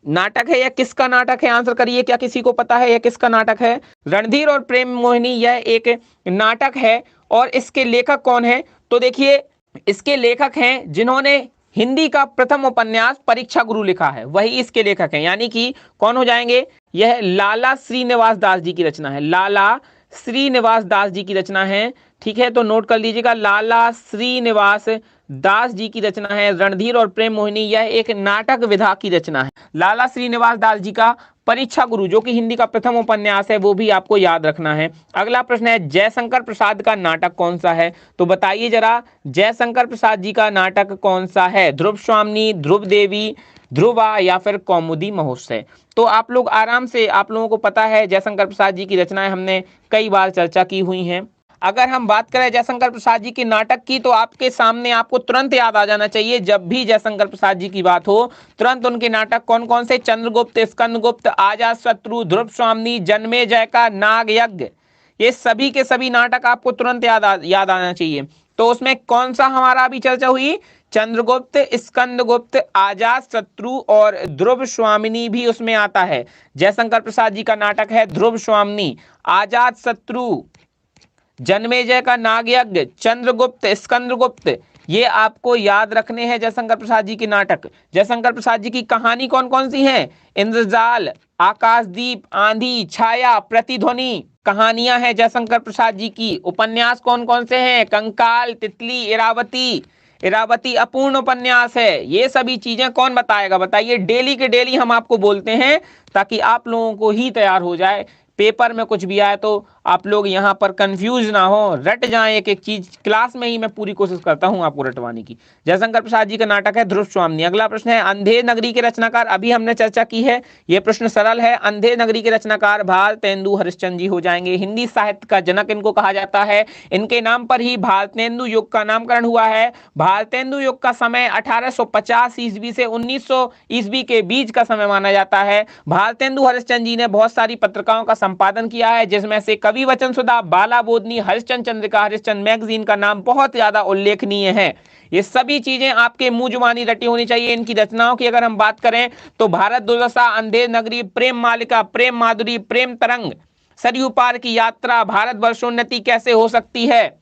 नाटक है, यह किसका नाटक है? आंसर करिए, क्या किसी को पता है यह किसका नाटक है? रणधीर और प्रेम मोहिनी यह एक नाटक है और इसके लेखक कौन है? तो देखिए, इसके लेखक हैं जिन्होंने हिंदी का प्रथम उपन्यास परीक्षा गुरु लिखा है, वही इसके लेखक हैं, यानी कि कौन हो जाएंगे, यह लाला श्रीनिवास दास जी की रचना है, लाला श्रीनिवास दास जी की रचना है। ठीक है, तो नोट कर लीजिएगा, लाला श्रीनिवास दास जी की रचना है रणधीर और प्रेम मोहिनी। यह एक नाटक विधा की रचना है, लाला श्रीनिवास दास जी का परीक्षा गुरु, जो कि हिंदी का प्रथम उपन्यास है, वो भी आपको याद रखना है। अगला प्रश्न है, जयशंकर प्रसाद का नाटक कौन सा है? तो बताइए जरा, जयशंकर प्रसाद जी का नाटक कौन सा है? ध्रुव स्वामिनी, ध्रुव देवी, ध्रुवा या फिर कौमुदी महोत्सव? तो आप लोग आराम से, आप लोगों को पता है जयशंकर प्रसाद जी की रचनाएं हमने कई बार चर्चा की हुई हैं। अगर हम बात करें जयशंकर प्रसाद जी के नाटक की, तो आपके सामने आपको तुरंत याद आ जाना चाहिए, जब भी जयशंकर प्रसाद जी की बात हो तुरंत उनके नाटक कौन कौन से, चंद्रगुप्त, स्कंदगुप्त, आजाद शत्रु, ध्रुव स्वामिनी, जन्मेजय का नाग यज्ञ, ये सभी के सभी नाटक आपको तुरंत याद आना चाहिए। तो उसमें कौन सा हमारा अभी चर्चा हुई, चंद्रगुप्त, स्कंदगुप्त, आजाद शत्रु और ध्रुव स्वामिनी भी उसमें आता है। जयशंकर प्रसाद जी का नाटक है ध्रुव स्वामिनी, आजाद शत्रु, जन्मेजय का नागयज्ञ, चंद्रगुप्त, स्कंदगुप्त, ये आपको याद रखने हैं जयशंकर प्रसाद जी के नाटक। जयशंकर प्रसाद जी की कहानी कौन कौन सी हैं, इंद्रजाल, आकाशदीप, आंधी, छाया, प्रतिध्वनि, कहानियां हैं जयशंकर प्रसाद जी की। उपन्यास कौन कौन से हैं, कंकाल, तितली, इरावती, इरावती अपूर्ण उपन्यास है। ये सभी चीजें कौन बताएगा, बताइए। डेली के डेली हम आपको बोलते हैं, ताकि आप लोगों को ही तैयार हो जाए, पेपर में कुछ भी आए तो आप लोग यहाँ पर कंफ्यूज ना हो, रट जाएं एक एक चीज। क्लास में ही मैं पूरी कोशिश करता हूँ आपको रटवाने की। जयशंकर प्रसाद जी का नाटक है ध्रुव स्वामिनी। अगला प्रश्न है, अंधेर नगरी के रचनाकार, अभी हमने चर्चा की है, यह प्रश्न सरल है। अंधेर नगरी के रचनाकार भारतेंदु हरिश्चंद्र जी हो जाएंगे। हिंदी साहित्य का जनक इनको कहा जाता है, इनके नाम पर ही भारतेंदु युग का नामकरण हुआ है। भारतेंदु युग का समय 1850 ईस्वी से 1900 ईस्वी के बीच का समय माना जाता है। भारतेंदु हरिश्चंद्र जी ने बहुत सारी पत्रिकाओं का संपादन किया है, जिसमें से कवि वचन सुधा, बाला बोधनी, हरिश्चंद्र चंद्रिका, हरिश्चंद्र मैगजीन का नाम बहुत ज्यादा उल्लेखनीय है। ये सभी चीजें आपके मुंह जुबानी रटी होनी चाहिए। इनकी रचनाओं की अगर हम बात करें तो भारत दुर्दशा, अंधेर नगरी, प्रेम मालिका, प्रेम माधुरी, प्रेम तरंग, सरयू पार की यात्रा, भारत वर्षोन्नति कैसे हो सकती है,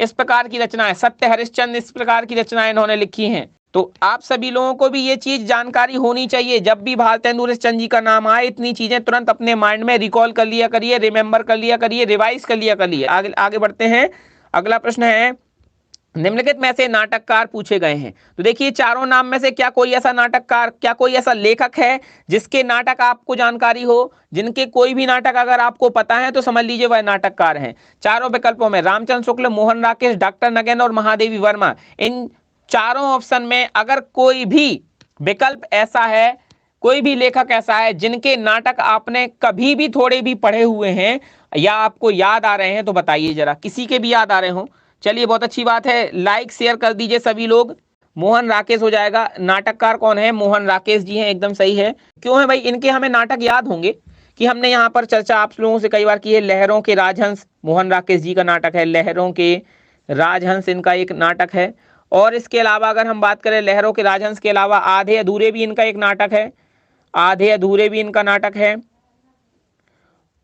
इस प्रकार की रचनाएं, सत्य हरिश्चंद्र, इस प्रकार की रचनाएं इन्होंने लिखी हैं। तो आप सभी लोगों को भी ये चीज जानकारी होनी चाहिए, जब भी भारतेंदु हरिश्चंद्र जी का नाम आए इतनी चीजें तुरंत अपने माइंड में रिकॉल कर लिया करिए, रिमेंबर कर लिया करिए, रिवाइज कर लिया करिए। आगे आगे बढ़ते हैं। अगला प्रश्न है, निम्नलिखित में से नाटककार पूछे गए हैं। तो देखिए, चारों नाम में से क्या कोई ऐसा नाटककार, क्या कोई ऐसा लेखक है जिसके नाटक आपको जानकारी हो, जिनके कोई भी नाटक अगर आपको पता है तो समझ लीजिए वह नाटककार हैं। चारों विकल्पों में रामचंद्र शुक्ल, मोहन राकेश, डॉक्टर नगेन्द्र और महादेवी वर्मा, इन चारों ऑप्शन में अगर कोई भी विकल्प ऐसा है, कोई भी लेखक ऐसा है जिनके नाटक आपने कभी भी थोड़े भी पढ़े हुए हैं या आपको याद आ रहे हैं, तो बताइए जरा, किसी के भी याद आ रहे हो। चलिए, बहुत अच्छी बात है, लाइक शेयर कर दीजिए सभी लोग। मोहन राकेश हो जाएगा। नाटककार कौन है, मोहन राकेश जी हैं, एकदम सही है। क्यों है भाई, इनके हमें नाटक याद होंगे कि हमने यहाँ पर चर्चा आप लोगों से कई बार की है। लहरों के राजहंस मोहन राकेश जी का नाटक है, लहरों के राजहंस इनका एक नाटक है। और इसके अलावा अगर हम बात करें लहरों के राजहंस के अलावा आधे अधूरे भी इनका एक नाटक है, आधे अधूरे भी इनका नाटक है।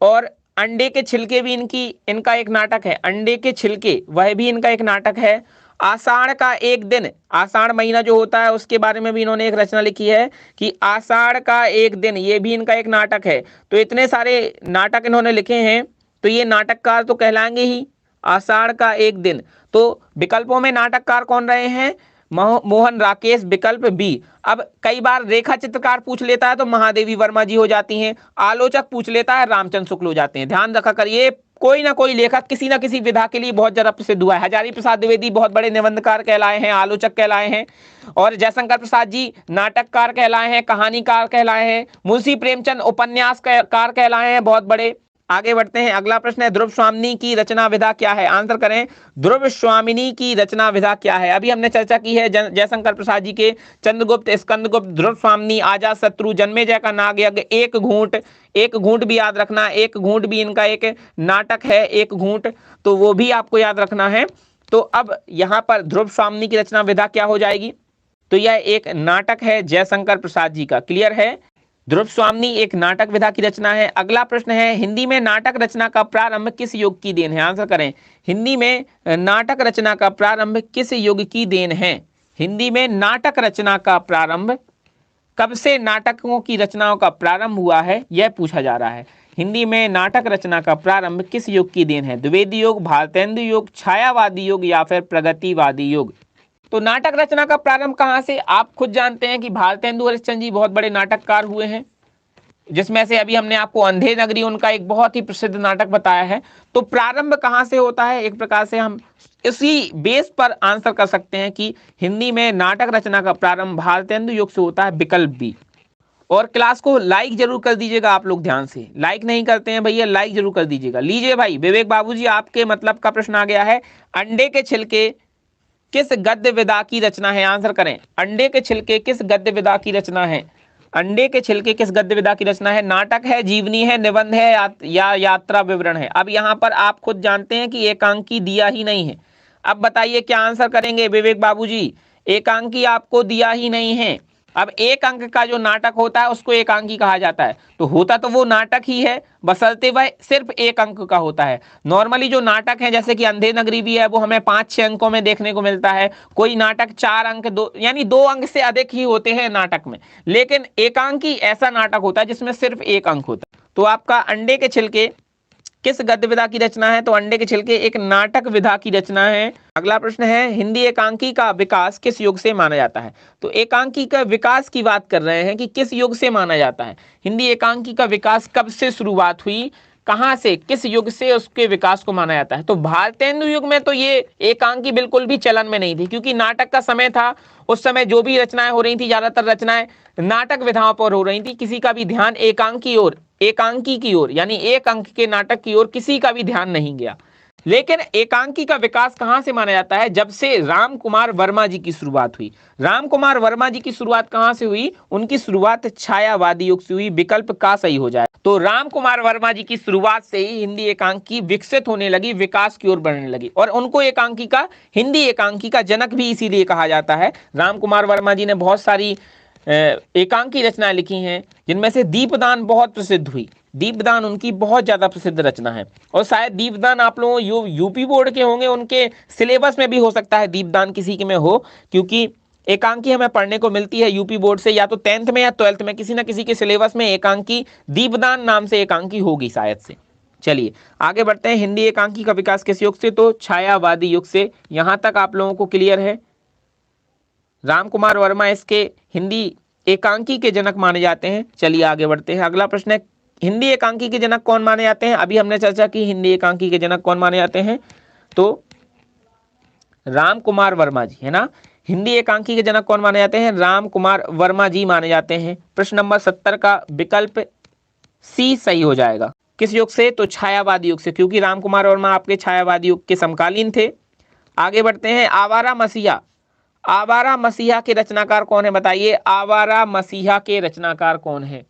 और अंडे के छिलके भी इनका एक नाटक है, अंडे के छिलके, वह भी इनका एक नाटक है। आषाढ़ का एक दिन, आषाढ़ महीना जो होता है उसके बारे में भी इन्होंने एक रचना लिखी है कि आषाढ़ का एक दिन, ये भी इनका एक नाटक है। तो इतने सारे नाटक इन्होंने लिखे हैं, तो ये नाटककार तो कहलाएंगे ही। आषाढ़ का एक दिन, तो विकल्पों में नाटककार कौन रहे हैं, मोहन राकेश, विकल्प बी। अब कई बार रेखा चित्रकार पूछ लेता है तो महादेवी वर्मा जी हो जाती हैं, आलोचक पूछ लेता है रामचंद्र शुक्ल हो जाते हैं। ध्यान रखा करिए, कोई ना कोई लेखक किसी ना किसी विधा के लिए बहुत ज्यादा प्रसिद्ध हुआ है। हजारी प्रसाद द्विवेदी बहुत बड़े निबंधकार कहलाए हैं, आलोचक कहलाए हैं। और जयशंकर प्रसाद जी नाटककार कहलाए हैं, कहानीकार कहलाए हैं। मुंशी प्रेमचंद उपन्यासकार कहलाए हैं, बहुत बड़े। आगे बढ़ते हैं। अगला प्रश्न है, ध्रुव स्वामिनी की रचना विधा क्या है, आंसर करें। ध्रुव स्वामिनी की रचना विधा क्या है, अभी हमने चर्चा की है जयशंकर प्रसाद जी के चंद्रगुप्त, स्कंदगुप्त, ध्रुव स्वामिनी, आजाद शत्रु, जन्मेजय का नागयज्ञ, एक घूंट, एक घूंट भी याद रखना, एक घूंट भी इनका एक नाटक है, एक घूंट, तो वो भी आपको याद रखना है। तो अब यहाँ पर ध्रुव स्वामिनी की रचना विधा क्या हो जाएगी, तो यह एक नाटक है जयशंकर प्रसाद जी का। क्लियर है, ध्रुव स्वामिनी एक नाटक विधा की रचना है। अगला प्रश्न है, हिंदी में नाटक रचना का प्रारंभ किस युग की देन है, आंसर करें। हिंदी में नाटक रचना का प्रारंभ किस युग की देन है, हिंदी में नाटक रचना का प्रारंभ, कब से नाटकों की रचनाओं का प्रारंभ हुआ है, यह पूछा जा रहा है। हिंदी में नाटक रचना का प्रारंभ किस युग की देन है? द्विवेदी युग, भारतेंदु युग, छायावादी युग या फिर प्रगतिवादी युग? तो नाटक रचना का प्रारंभ कहां से? आप खुद जानते हैं कि भारतेंदु हरिश्चंद्र जी बहुत बड़े नाटककार हुए हैं, जिसमें से अभी हमने आपको अंधे नगरी उनका एक बहुत ही प्रसिद्ध नाटक बताया है। तो प्रारंभ कहां से होता है? एक प्रकार से हम इसी बेस पर आंसर कर सकते हैं कि हिंदी में नाटक रचना का प्रारंभ भारतेंदु युग से होता है, विकल्प बी। और क्लास को लाइक जरूर कर दीजिएगा आप लोग, ध्यान से लाइक नहीं करते हैं भैया, लाइक जरूर कर दीजिएगा। लीजिए भाई विवेक बाबूजी, आपके मतलब का प्रश्न आ गया है। अंडे के छिलके किस गद्य विधा की रचना है? आंसर करें। अंडे के छिलके किस गद्य विधा की रचना है? अंडे के छिलके किस गद्य विधा की रचना है? नाटक है, जीवनी है, निबंध है या यात्रा विवरण है? अब यहाँ पर आप खुद जानते हैं कि एकांकी दिया ही नहीं है। अब बताइए क्या आंसर करेंगे विवेक बाबूजी? एकांकी आपको दिया ही नहीं है। अब एक अंक का जो नाटक होता है उसको एकांकी कहा जाता है, तो होता तो वो नाटक ही है, बशर्ते वह सिर्फ एक अंक का होता है। नॉर्मली जो नाटक है जैसे कि अंधे नगरी भी है, वो हमें 5-6 अंकों में देखने को मिलता है। कोई नाटक 4 अंक, 2 यानी 2 अंक से अधिक ही होते हैं नाटक में। लेकिन एकांकी ऐसा नाटक होता है जिसमें सिर्फ एक अंक होता है। तो आपका अंडे के छिलके किस गद्य विधा की रचना है? तो अंडे के छिलके एक नाटक विधा की रचना है। अगला प्रश्न है, हिंदी एकांकी का विकास किस युग से माना जाता है? तो एकांकी का विकास की बात कर रहे हैं कि किस युग से माना जाता है। हिंदी एकांकी का विकास कब से शुरुआत हुई, कहां से, किस युग से उसके विकास को माना जाता है? तो भारतेंदु युग में तो ये एकांकी बिल्कुल भी चलन में नहीं थी, क्योंकि नाटक का समय था। उस समय जो भी रचनाएं हो रही थी, ज्यादातर रचनाएं नाटक विधाओं पर हो रही थी। किसी का भी ध्यान एकांकी की ओर यानी एक अंक के नाटक की ओर किसी का भी ध्यान नहीं गया। लेकिन एकांकी का विकास कहां से माना जाता है? जब से राम कुमार वर्मा जी की शुरुआत हुई। राम कुमार वर्मा जी की शुरुआत कहां से हुई? उनकी शुरुआत छायावादी युग से हुई। विकल्प का सही हो जाए। तो राम कुमार वर्मा जी की शुरुआत से ही हिंदी एकांकी विकसित होने लगी, विकास की ओर बढ़ने लगी, और उनको हिंदी एकांकी का जनक भी इसीलिए कहा जाता है। राम कुमार वर्मा जी ने बहुत सारी एकांकी रचनाएं लिखी हैं, जिनमें से दीपदान बहुत प्रसिद्ध हुई। दीपदान उनकी बहुत ज्यादा प्रसिद्ध रचना है, और शायद दीपदान आप लोगों यूपी बोर्ड के होंगे, उनके सिलेबस में भी हो सकता है दीपदान किसी के में हो, क्योंकि एकांकी हमें पढ़ने को मिलती है यूपी बोर्ड से, या तो 10th में या 12th में किसी ना किसी के सिलेबस में एकांकी, दीपदान नाम से एकांकी होगी शायद से। चलिए आगे बढ़ते हैं। हिंदी एकांकी का विकास किस युग से? तो छायावादी युग से। यहां तक आप लोगों को क्लियर है? राम कुमार वर्मा इसके हिंदी एकांकी के जनक माने जाते हैं। चलिए आगे बढ़ते हैं। अगला प्रश्न है, हिंदी एकांकी के जनक कौन माने जाते हैं? अभी हमने चर्चा की हिंदी एकांकी के जनक कौन माने जाते हैं, तो राम कुमार वर्मा जी, है ना। हिंदी एकांकी के जनक कौन माने जाते हैं? राम कुमार वर्मा जी माने जाते हैं। प्रश्न नंबर 70 का विकल्प सी सही हो जाएगा। किस युग से? तो छायावादी युग से, क्योंकि राम कुमार वर्मा आपके छायावादी युग के समकालीन थे। आगे बढ़ते हैं। आवारा मसीहा के रचनाकार कौन है? बताइए, आवारा मसीहा के रचनाकार कौन है?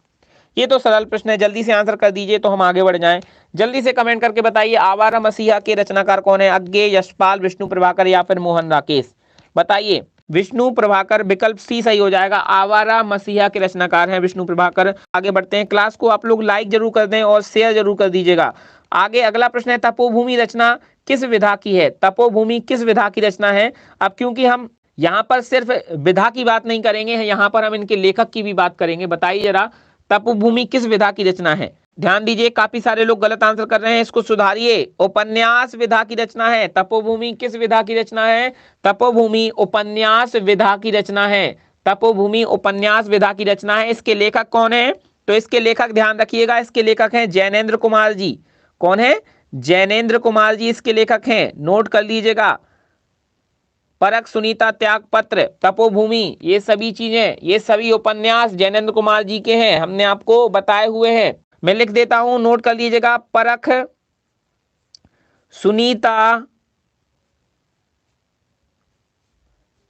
ये तो सरल प्रश्न है, जल्दी से आंसर कर दीजिए तो हम आगे बढ़ जाएं। जल्दी से कमेंट करके बताइए, आवारा मसीहा के रचनाकार कौन है? अज्ञे, यशपाल, विष्णु प्रभाकर या फिर मोहन राकेश? बताइए। विष्णु प्रभाकर, विकल्प सी सही हो जाएगा। आवारा मसीहा के रचनाकार हैं विष्णु प्रभाकर। आगे बढ़ते हैं। क्लास को आप लोग लाइक जरूर कर दें और शेयर जरूर कर दीजिएगा। आगे अगला प्रश्न है, तपोभूमि रचना किस विधा की है? तपोभूमि किस विधा की रचना है? अब क्योंकि हम यहाँ पर सिर्फ विधा की बात नहीं करेंगे, यहाँ पर हम इनके लेखक की भी बात करेंगे। बताइए जरा, तपोभूमि किस विधा की रचना है? ध्यान दीजिए, काफी सारे लोग गलत आंसर कर रहे हैं, इसको सुधारिए। उपन्यास विधा की रचना है। तपोभूमि किस विधा की रचना है? तपोभूमि उपन्यास विधा की रचना है। तपोभूमि उपन्यास विधा की रचना है। इसके लेखक कौन है? तो इसके लेखक ध्यान रखिएगा, इसके लेखक हैं जैनेन्द्र कुमार जी। कौन है? जैनेन्द्र कुमार जी इसके लेखक हैं, नोट कर लीजिएगा। परख, सुनीता, त्यागपत्र, तपोभूमि, ये सभी चीजें, ये सभी उपन्यास जैनेन्द्र कुमार जी के हैं, हमने आपको बताए हुए हैं। मैं लिख देता हूं, नोट कर लीजिएगा। परख, सुनीता,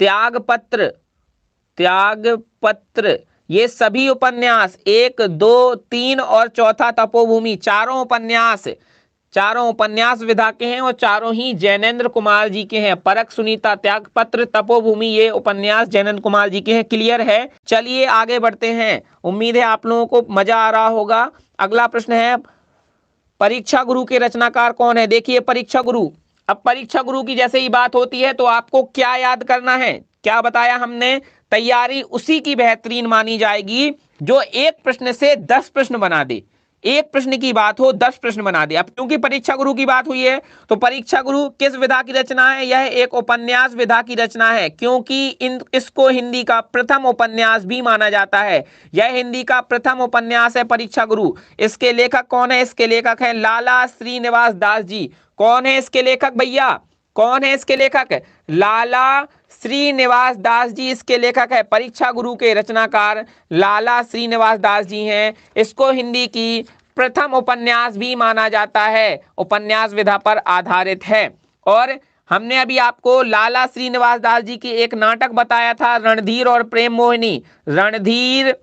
त्यागपत्र, ये सभी उपन्यास 1, 2, 3 और चौथा तपोभूमि, चारों उपन्यास विधा के हैं और चारों ही जैनेन्द्र कुमार जी के हैं। परख, सुनीता, त्यागपत्र, तपोभूमि, ये उपन्यास जैनेन्द्र कुमार जी के हैं। क्लियर है? चलिए आगे बढ़ते हैं। उम्मीद है आप लोगों को मजा आ रहा होगा। अगला प्रश्न है, परीक्षा गुरु के रचनाकार कौन है? देखिए, परीक्षा गुरु अब परीक्षा गुरु की जैसे ही बात होती है तो आपको क्या याद करना है, क्या बताया हमने, तैयारी उसी की बेहतरीन मानी जाएगी जो एक प्रश्न से 10 प्रश्न बना दे। एक प्रश्न की बात हो 10 प्रश्न बना दे। अब क्योंकि परीक्षा गुरु की बात हुई है तो परीक्षा गुरु किस विधा की रचना है, यह एक उपन्यास विधा की रचना है, क्योंकि इसको हिंदी का प्रथम उपन्यास भी माना जाता है। यह हिंदी का प्रथम उपन्यास है परीक्षा गुरु। इसके लेखक कौन है, इसके लेखक हैं लाला श्रीनिवास दास जी। कौन है इसके लेखक भैया, कौन है इसके लेखक, लाला श्रीनिवास दास जी इसके लेखक है। परीक्षा गुरु के रचनाकार लाला श्रीनिवास दास जी हैं। इसको हिंदी की प्रथम उपन्यास भी माना जाता है, उपन्यास विधा पर आधारित है। और हमने अभी आपको लाला श्रीनिवास दास जी की एक नाटक बताया था, रणधीर और प्रेम मोहिनी। रणधीर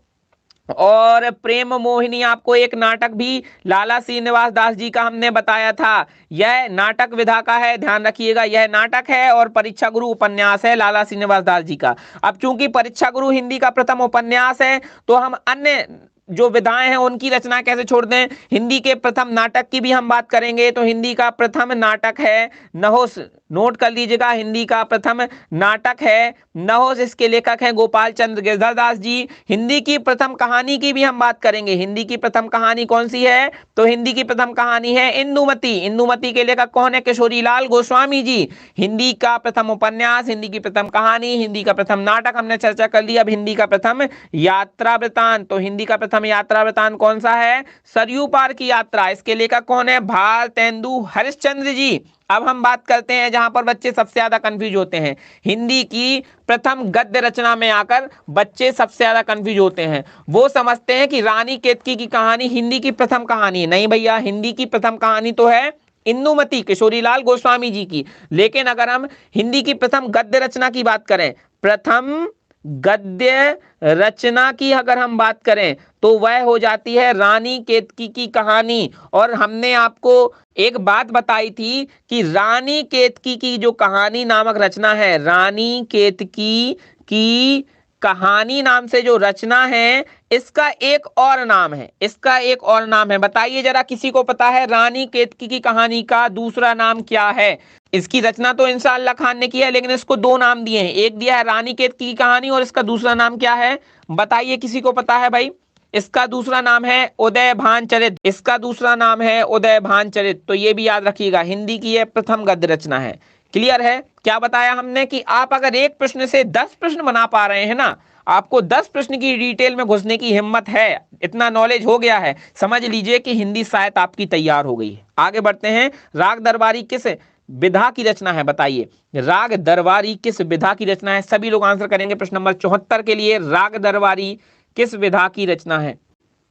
और प्रेम मोहिनी आपको एक नाटक भी लाला श्रीनिवास दास जी का हमने बताया था। यह नाटक विधा का है, ध्यान रखिएगा, यह नाटक है और परीक्षा गुरु उपन्यास है लाला श्रीनिवास दास जी का। अब चूंकि परीक्षा गुरु हिंदी का प्रथम उपन्यास है तो हम अन्य जो विधाएं हैं उनकी रचना कैसे छोड़ दें। हिंदी के प्रथम नाटक की भी हम बात करेंगे तो हिंदी का प्रथम नाटक है नहोश। नोट कर लीजिएगा, हिंदी का प्रथम नाटक है नहोश। इसके लेखक हैं गोपाल चंद्र गिरधरदास जी। हिंदी की प्रथम कहानी की भी हम बात करेंगे। हिंदी की प्रथम कहानी कौन सी है, तो हिंदी की प्रथम कहानी है इंदुमती। इंदुमती के लेखक कौन है, किशोरी लाल गोस्वामी जी। हिंदी का प्रथम उपन्यास, हिंदी की प्रथम कहानी, हिंदी का प्रथम नाटक हमने चर्चा कर लिया। अब हिंदी का प्रथम यात्रा वृतांत, तो हिंदी का प्रथम यात्रा वृतांत कौन सा है, सरयू पार की यात्रा। इसके लेखक कौन है, भारतेंदु हरिश्चंद्र जी। अब हम बात करते हैं जहां पर बच्चे सबसे ज्यादा कंफ्यूज होते हैं, हिंदी की प्रथम गद्य रचना में आकर बच्चे सबसे ज्यादा कंफ्यूज होते हैं। वो समझते हैं कि रानी केतकी की कहानी हिंदी की प्रथम कहानी है। नहीं भैया, हिंदी की प्रथम कहानी तो है इंदुमती किशोरी लाल गोस्वामी जी की। लेकिन अगर हम हिंदी की प्रथम गद्य रचना की बात करें, प्रथम गद्य रचना की अगर हम बात करें तो वह हो जाती है रानी केतकी की कहानी। और हमने आपको एक बात बताई थी कि रानी केतकी की जो कहानी नामक रचना है, रानी केतकी की कहानी नाम से जो रचना है, इसका एक और नाम है, इसका एक और नाम है। बताइए जरा, किसी को पता है रानी केतकी की कहानी का दूसरा नाम क्या है। इसकी रचना तो इंसान खान ने की है, लेकिन इसको दो नाम दिए हैं, एक दिया है रानी केतकी की कहानी और इसका दूसरा नाम क्या है, बताइए किसी को पता है भाई। इसका दूसरा नाम है उदय भानचरित, इसका दूसरा नाम है उदय भानचरित। तो ये भी याद रखिएगा, हिंदी की यह प्रथम गद्य रचना है। क्लियर है, क्या बताया हमने कि आप अगर एक प्रश्न से 10 प्रश्न बना पा रहे हैं ना, आपको 10 प्रश्न की डिटेल में घुसने की हिम्मत है, इतना नॉलेज हो गया है, समझ लीजिए कि हिंदी साहित्य आपकी तैयार हो गई है। आगे बढ़ते हैं, राग दरबारी किस विधा की रचना है, बताइए राग दरबारी किस विधा की रचना है। सभी लोग आंसर करेंगे प्रश्न नंबर 74 के लिए। राग दरबारी किस विधा की रचना है,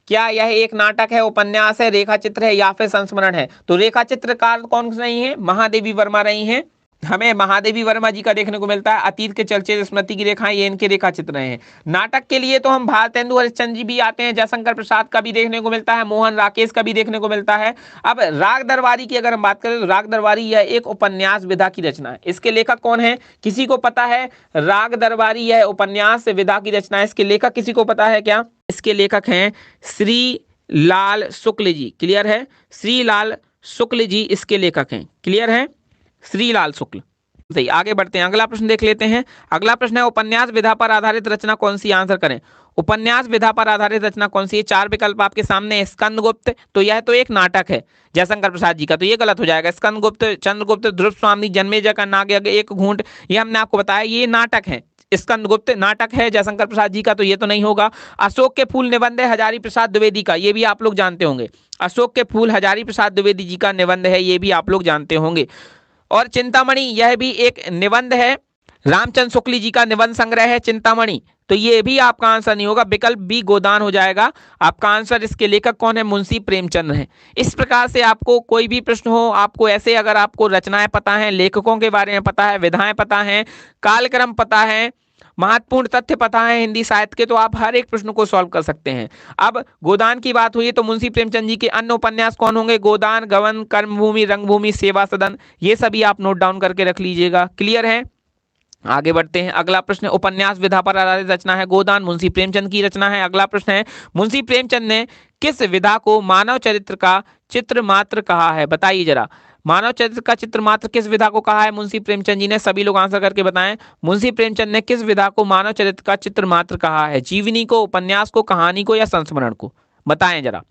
क्या यह एक नाटक है, उपन्यास है, रेखा चित्र है या फिर संस्मरण है। तो रेखा चित्रकार कौन रही है, महादेवी वर्मा रही हैं। हमें महादेवी वर्मा जी का देखने को मिलता है, अतीत के चलचित्र स्मृति की रेखाएं, ये इनके रेखा चित्र हैं। नाटक के लिए तो हम भारतेंदु हरिश्चंद्र जी भी आते हैं, जयशंकर प्रसाद का भी देखने को मिलता है, मोहन राकेश का भी देखने को मिलता है। अब राग दरबारी की अगर हम बात करें तो राग दरबारी यह एक उपन्यास विधा की रचना है। इसके लेखक कौन है, किसी को पता है। राग दरबारी यह उपन्यास विधा की रचना है, इसके लेखक किसी को पता है क्या। इसके लेखक हैं श्री लाल शुक्ल जी। क्लियर है, श्री लाल शुक्ल जी इसके लेखक हैं। क्लियर है, श्रीलाल शुक्ल। सही, आगे बढ़ते हैं, अगला प्रश्न देख लेते हैं। अगला प्रश्न है उपन्यास विधा पर आधारित रचना कौन सी, आंसर करें। उपन्यास विधा पर आधारित रचना कौन सी है, चार विकल्प आपके सामने है। स्कंदगुप्त, तो यह तो एक नाटक है जयशंकर प्रसाद जी का, तो ये गलत हो जाएगा। स्कंदगुप्त, चंद्रगुप्त, ध्रुव स्वामी, जन्मेजय का नाग यज्ञ, एक घूंट, ये हमने आपको बताया ये नाटक है। स्कंदगुप्त नाटक है जयशंकर प्रसाद जी का, तो ये तो नहीं होगा। अशोक के फूल निबंध है हजारी प्रसाद द्विवेदी का, ये भी आप लोग जानते होंगे। अशोक के फूल हजारी प्रसाद द्विवेदी जी का निबंध है, ये भी आप लोग जानते होंगे। और चिंतामणि, यह भी एक निबंध है, रामचंद्र शुक्ल जी का निबंध संग्रह है चिंतामणि, तो ये भी आपका आंसर नहीं होगा, विकल्प बी गोदान हो जाएगा आपका आंसर। इसके लेखक कौन है, मुंशी प्रेमचंद हैं। इस प्रकार से आपको कोई भी प्रश्न हो, आपको ऐसे अगर आपको रचनाएं पता है, लेखकों के बारे में पता है, विधाएं पता है, कालक्रम पता है, महत्वपूर्ण तथ्य पता है हिंदी साहित्य के, तो आप हर एक प्रश्न को सॉल्व कर सकते हैं। अब गोदान की बात हुई तो मुंशी प्रेमचंद जी के अन्य उपन्यास कौन होंगे, गोदान, गवन, कर्मभूमि, रंगभूमि, सेवा सदन, ये सभी आप नोट डाउन करके रख लीजिएगा। क्लियर है, आगे बढ़ते हैं। अगला प्रश्न, उपन्यास विधा पर आधारित रचना है गोदान, मुंशी प्रेमचंद की रचना है। अगला प्रश्न है, मुंशी प्रेमचंद ने किस विधा को मानव चरित्र का चित्र मात्र कहा है, बताइए जरा। मानव चरित्र का चित्र मात्र किस विधा को कहा है? मुंशी प्रेमचंद जी ने। सभी लोग आंसर करके बताएं, मुंशी प्रेमचंद ने किस विधा को मानव चरित्र का चित्र मात्र कहा है? जीवनी को, उपन्यास को, कहानी को या संस्मरण को? बताएं जरा।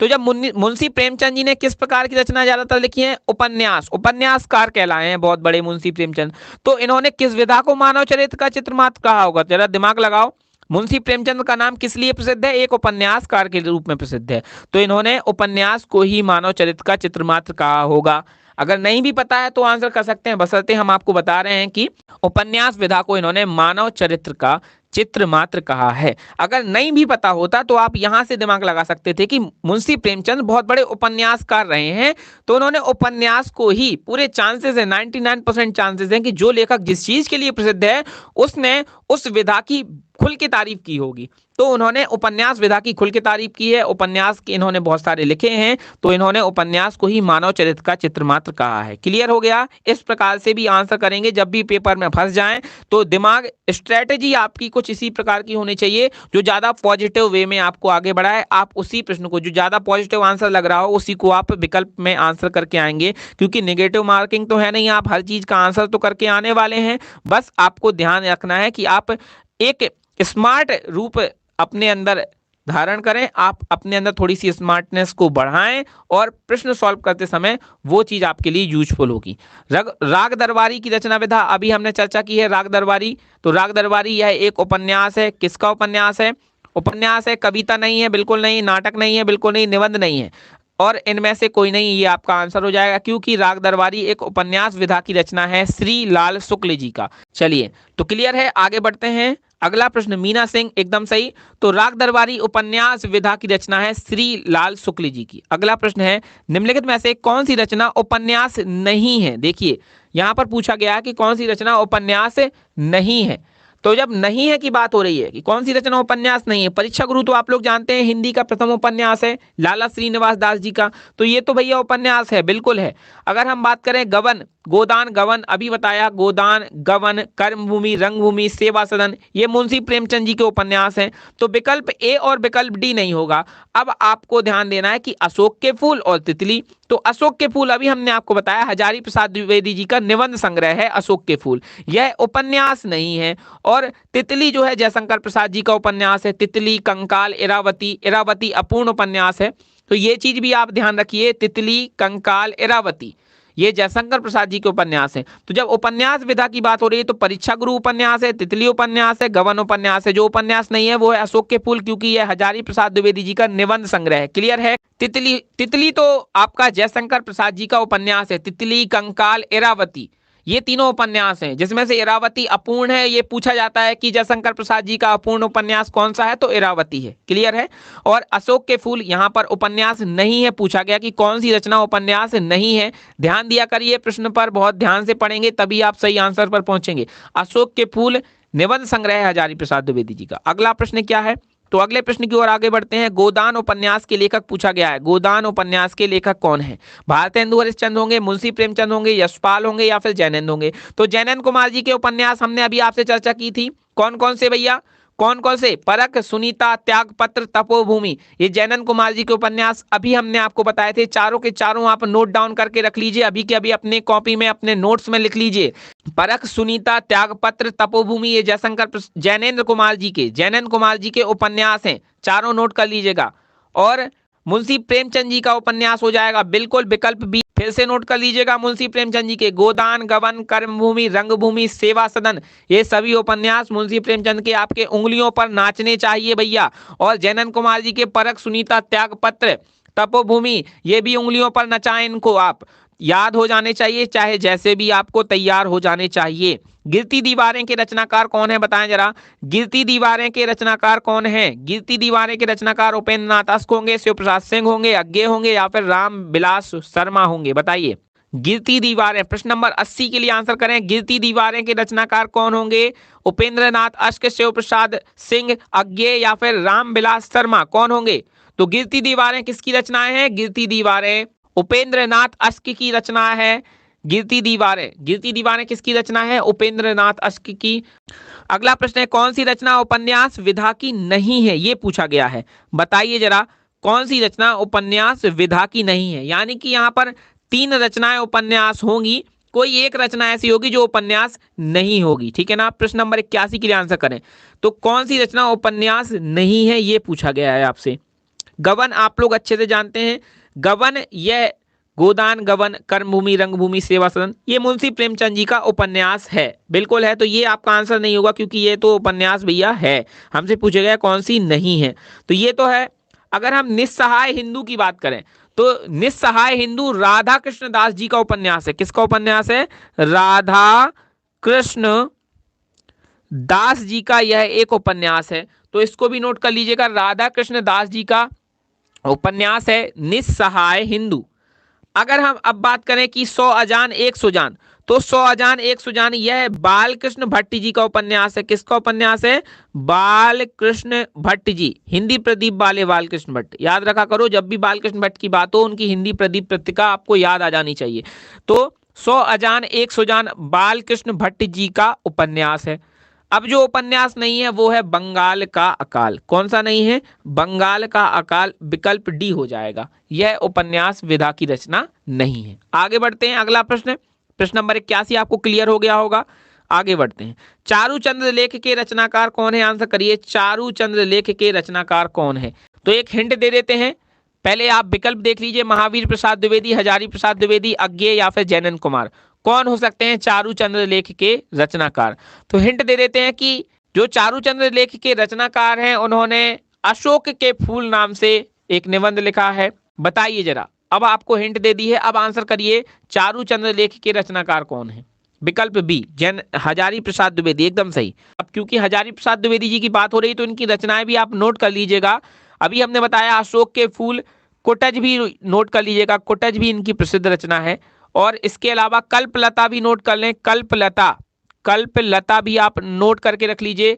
तो जब मुंशी प्रेमचंद जी ने किस प्रकार की रचना ज्यादातर लिखी है? उपन्यास, उपन्यासकार कहलाए हैं बहुत बड़े मुंशी प्रेमचंद। तो इन्होंने किस विधा को मानव चरित्र का चित्र मात्र कहा होगा? जरा दिमाग लगाओ। मुंशी प्रेमचंद का नाम किस लिए प्रसिद्ध है? एक उपन्यासकार के रूप में प्रसिद्ध है, तो इन्होंने उपन्यास को ही मानव चरित्र का चित्र मात्र कहा होगा। अगर नहीं भी पता है तो आंसर कर सकते हैं, बशर्ते हम आपको बता रहे हैं कि उपन्यास विधा को इन्होंने मानव चरित्र का चित्र मात्र कहा है। अगर नहीं भी पता होता तो आप यहां से दिमाग लगा सकते थे कि मुंशी प्रेमचंद बहुत बड़े उपन्यासकार रहे हैं, तो उन्होंने उपन्यास को ही, पूरे चांसेस है, 99% चांसेस हैं कि जो लेखक जिस चीज के लिए प्रसिद्ध है उसने उस विधा की खुल के तारीफ की होगी। तो उन्होंने उपन्यास विधा की खुल के तारीफ की है। उपन्यास के इन्होंने बहुत सारे लिखे हैं, तो इन्होंने उपन्यास को ही मानव चरित्र का चित्र मात्र कहा है। क्लियर हो गया? इस प्रकार से भी आंसर करेंगे जब भी पेपर में फंस जाएं, तो दिमाग, स्ट्रेटेजी आपकी कुछ इसी प्रकार की होनी चाहिए जो ज्यादा पॉजिटिव वे में आपको आगे बढ़ाए। आप उसी प्रश्न को, जो ज्यादा पॉजिटिव आंसर लग रहा हो, उसी को आप विकल्प में आंसर करके आएंगे, क्योंकि नेगेटिव मार्किंग तो है नहीं, आप हर चीज का आंसर तो करके आने वाले हैं। बस आपको ध्यान रखना है कि आप एक स्मार्ट रूप अपने अंदर धारण करें, आप अपने अंदर थोड़ी सी स्मार्टनेस को बढ़ाएं और प्रश्न सॉल्व करते समय वो चीज आपके लिए यूजफुल होगी। राग दरबारी की रचना विधा अभी हमने चर्चा की है। राग दरबारी, तो राग दरबारी यह एक उपन्यास है। किसका उपन्यास है? उपन्यास है, कविता नहीं है, बिल्कुल नहीं, नाटक नहीं है, बिल्कुल नहीं, निबंध नहीं है, और इनमें से कोई नहीं, ये आपका आंसर हो जाएगा, क्योंकि राग दरबारी एक उपन्यास विधा की रचना है श्री लाल शुक्ल जी का। चलिए, तो क्लियर है, आगे बढ़ते हैं। अगला प्रश्न, मीना सिंह, एकदम सही। तो राग दरबारी उपन्यास विधा की रचना है श्री लाल शुक्ल जी की। अगला प्रश्न है, निम्नलिखित में से कौन सी रचना उपन्यास नहीं है? देखिए यहां पर पूछा गया है कि कौन सी रचना उपन्यास नहीं है। तो जब नहीं है की बात हो रही है कि कौन सी रचना उपन्यास नहीं है, परीक्षा गुरु तो आप लोग जानते हैं हिंदी का प्रथम उपन्यास है लाला श्रीनिवास दास जी का, तो ये तो भैया उपन्यास है, बिल्कुल है। अगर हम बात करें गवन, गोदान गवन, अभी बताया, गोदान गवन, कर्मभूमि, रंगभूमि, सेवा सदन, ये मुंशी प्रेमचंद जी के उपन्यास हैं, तो विकल्प ए और विकल्प डी नहीं होगा। अब आपको ध्यान देना है कि अशोक के फूल और तितली, तो अशोक के फूल अभी हमने आपको बताया हजारी प्रसाद द्विवेदी जी का निबंध संग्रह है अशोक के फूल, यह उपन्यास नहीं है। और तितली जो है जयशंकर प्रसाद जी का उपन्यास है, तितली, कंकाल, इरावती, इरावती अपूर्ण उपन्यास है, तो ये चीज भी आप ध्यान रखिए, तितली, कंकाल, इरावती, ये जयशंकर प्रसाद जी के उपन्यास हैं। तो जब उपन्यास विधा की बात हो रही है तो परीक्षा गुरु उपन्यास है, तितली उपन्यास है, गवन उपन्यास है। जो उपन्यास नहीं है वो है अशोक के फूल, क्योंकि यह हजारी प्रसाद द्विवेदी जी का निबंध संग्रह है। क्लियर है? तितली, तितली तो आपका जयशंकर प्रसाद जी का उपन्यास है। तितली, कंकाल, इरावती, ये तीनों उपन्यास हैं, जिसमें से इरावती अपूर्ण है। ये पूछा जाता है कि जयशंकर प्रसाद जी का अपूर्ण उपन्यास कौन सा है, तो इरावती है। क्लियर है? और अशोक के फूल यहाँ पर उपन्यास नहीं है, पूछा गया कि कौन सी रचना उपन्यास नहीं है। ध्यान दिया करिए, प्रश्न पर बहुत ध्यान से पढ़ेंगे तभी आप सही आंसर पर पहुंचेंगे। अशोक के फूल निबंध संग्रह है हजारी प्रसाद द्विवेदी जी का। अगला प्रश्न क्या है? तो अगले प्रश्न की ओर आगे बढ़ते हैं। गोदान उपन्यास के लेखक पूछा गया है, गोदान उपन्यास के लेखक कौन है? भारतेंदु हरिश्चंद्र होंगे, मुंशी प्रेमचंद होंगे, यशपाल होंगे या फिर जैनंद होंगे? तो जैनंद कुमार जी के उपन्यास हमने अभी आपसे चर्चा की थी। कौन कौन से भैया? कौन कौन से? परख, सुनीता, त्यागपत्र, तपोभूमि, ये जैनंद कुमार जी के उपन्यास अभी हमने आपको बताए थे। चारों के चारों आप नोट डाउन करके रख लीजिए, अभी के अभी अपने कॉपी में, अपने नोट्स में लिख लीजिए। परख, सुनीता, त्यागपत्र, तपोभूमि, ये जैनेन्द्र कुमार जी के, जैनंद कुमार जी के उपन्यास हैं, चारों नोट कर लीजिएगा। और मुंशी प्रेमचंद जी का उपन्यास हो जाएगा बिल्कुल विकल्प बी, फिर से नोट कर लीजिएगा। मुंशी प्रेमचंद जी के गोदान, गवन, कर्मभूमि, रंगभूमि, सेवा सदन, ये सभी उपन्यास मुंशी प्रेमचंद के आपके उंगलियों पर नाचने चाहिए भैया। और जैनंद कुमार जी के परख, सुनीता, त्यागपत्र, तपोभूमि, ये भी उंगलियों पर नचाएं, इनको आप याद हो जाने चाहिए, चाहे जैसे भी आपको तैयार हो जाने चाहिए। गिरती दीवारें के रचनाकार कौन है, बताएं जरा। गिरती दीवारें के रचनाकार कौन है? गिरती दीवारें के रचनाकार उपेंद्र नाथ अश्क होंगे, शिव प्रसाद सिंह होंगे, अज्ञे होंगे या फिर राम बिलास शर्मा होंगे? बताइए। गिरती दीवारें, प्रश्न नंबर 80 के लिए आंसर करें। गिरती दीवारें के रचनाकार कौन होंगे? उपेंद्र नाथ अश्क, शिव प्रसाद सिंह, अज्ञे या फिर राम बिलास शर्मा, कौन होंगे? तो गिरती दीवारें किसकी रचनाएं हैं? गिरती दीवारें उपेंद्र नाथ अश्क की रचना है। गिरती दीवारें, गिरती दीवारें किसकी रचना है? उपेंद्र नाथ अश्क की। अगला प्रश्न है, कौन सी रचना उपन्यास विधा की नहीं है, ये पूछा गया है। बताइए जरा, कौन सी रचना उपन्यास विधा की नहीं है? यानी कि यहाँ पर 3 रचनाएं उपन्यास होंगी, कोई एक रचना ऐसी होगी जो उपन्यास नहीं होगी। ठीक है ना। प्रश्न नंबर 81 के लिए आंसर करें तो कौन सी रचना उपन्यास नहीं है, ये पूछा गया है आपसे। गबन आप लोग अच्छे से जानते हैं। गबन यह गोदान गबन कर्मभूमि रंगभूमि सेवा सदन ये मुंशी प्रेमचंद जी का उपन्यास है, बिल्कुल है। तो ये आपका आंसर नहीं होगा क्योंकि ये तो उपन्यास भैया है। हमसे पूछा गया कौन सी नहीं है, तो ये तो है। अगर हम निस्सहाय हिंदू की बात करें तो निस्सहाय हिंदू राधा कृष्ण दास जी का उपन्यास है। किसका उपन्यास है? राधा कृष्ण दास जी का यह एक उपन्यास है। तो इसको भी नोट कर लीजिएगा, राधा कृष्ण दास जी का उपन्यास है निस्सहाय हिंदू। अगर हम अब बात करें कि 100 अजान एक सुजान, तो 100 अजान एक सुजान यह बाल कृष्ण भट्ट जी का उपन्यास है। किसका उपन्यास है? बाल कृष्ण भट्ट जी, हिंदी प्रदीप वाले बाल कृष्ण भट्ट। याद रखा करो, जब भी बाल कृष्ण भट्ट की बात हो उनकी हिंदी प्रदीप पत्रिका आपको याद आ जानी चाहिए। तो 100 अजान एक सुजान बाल कृष्ण भट्ट जी का उपन्यास है। अब जो उपन्यास नहीं है वो है बंगाल का अकाल। कौन सा नहीं है? बंगाल का अकाल, विकल्प डी हो जाएगा। यह उपन्यास विधा की रचना नहीं है। आगे बढ़ते हैं, अगला प्रश्न, प्रश्न नंबर 81 आपको क्लियर हो गया होगा। आगे बढ़ते हैं, चारूचंद्र लेख के रचनाकार कौन है? आंसर करिए, चारूचंद्र लेख के रचनाकार कौन है? तो एक हिंट दे देते हैं, पहले आप विकल्प देख लीजिए, महावीर प्रसाद द्विवेदी, हजारी प्रसाद द्विवेदी, अज्ञेय या फिर जैनन कुमार। कौन हो सकते हैं चारूचंद्र लेख के रचनाकार? तो हिंट दे देते हैं कि जो चारूचंद्र लेख के रचनाकार हैं उन्होंने अशोक के फूल नाम से एक निबंध लिखा है। बताइए जरा, अब आपको हिंट दे दी है, अब आंसर करिए, चारूचंद्र लेख के रचनाकार कौन है? विकल्प बी जैन हजारी प्रसाद द्विवेदी, एकदम सही। अब क्योंकि हजारी प्रसाद द्विवेदी जी की बात हो रही तो इनकी रचनाएं भी आप नोट कर लीजिएगा। अभी हमने बताया अशोक के फूल, कुटज भी नोट कर लीजिएगा, कुटज भी इनकी प्रसिद्ध रचना है। और इसके अलावा कल्पलता भी नोट कर लें, कल्पलता, कल्पलता भी आप नोट करके रख लीजिए।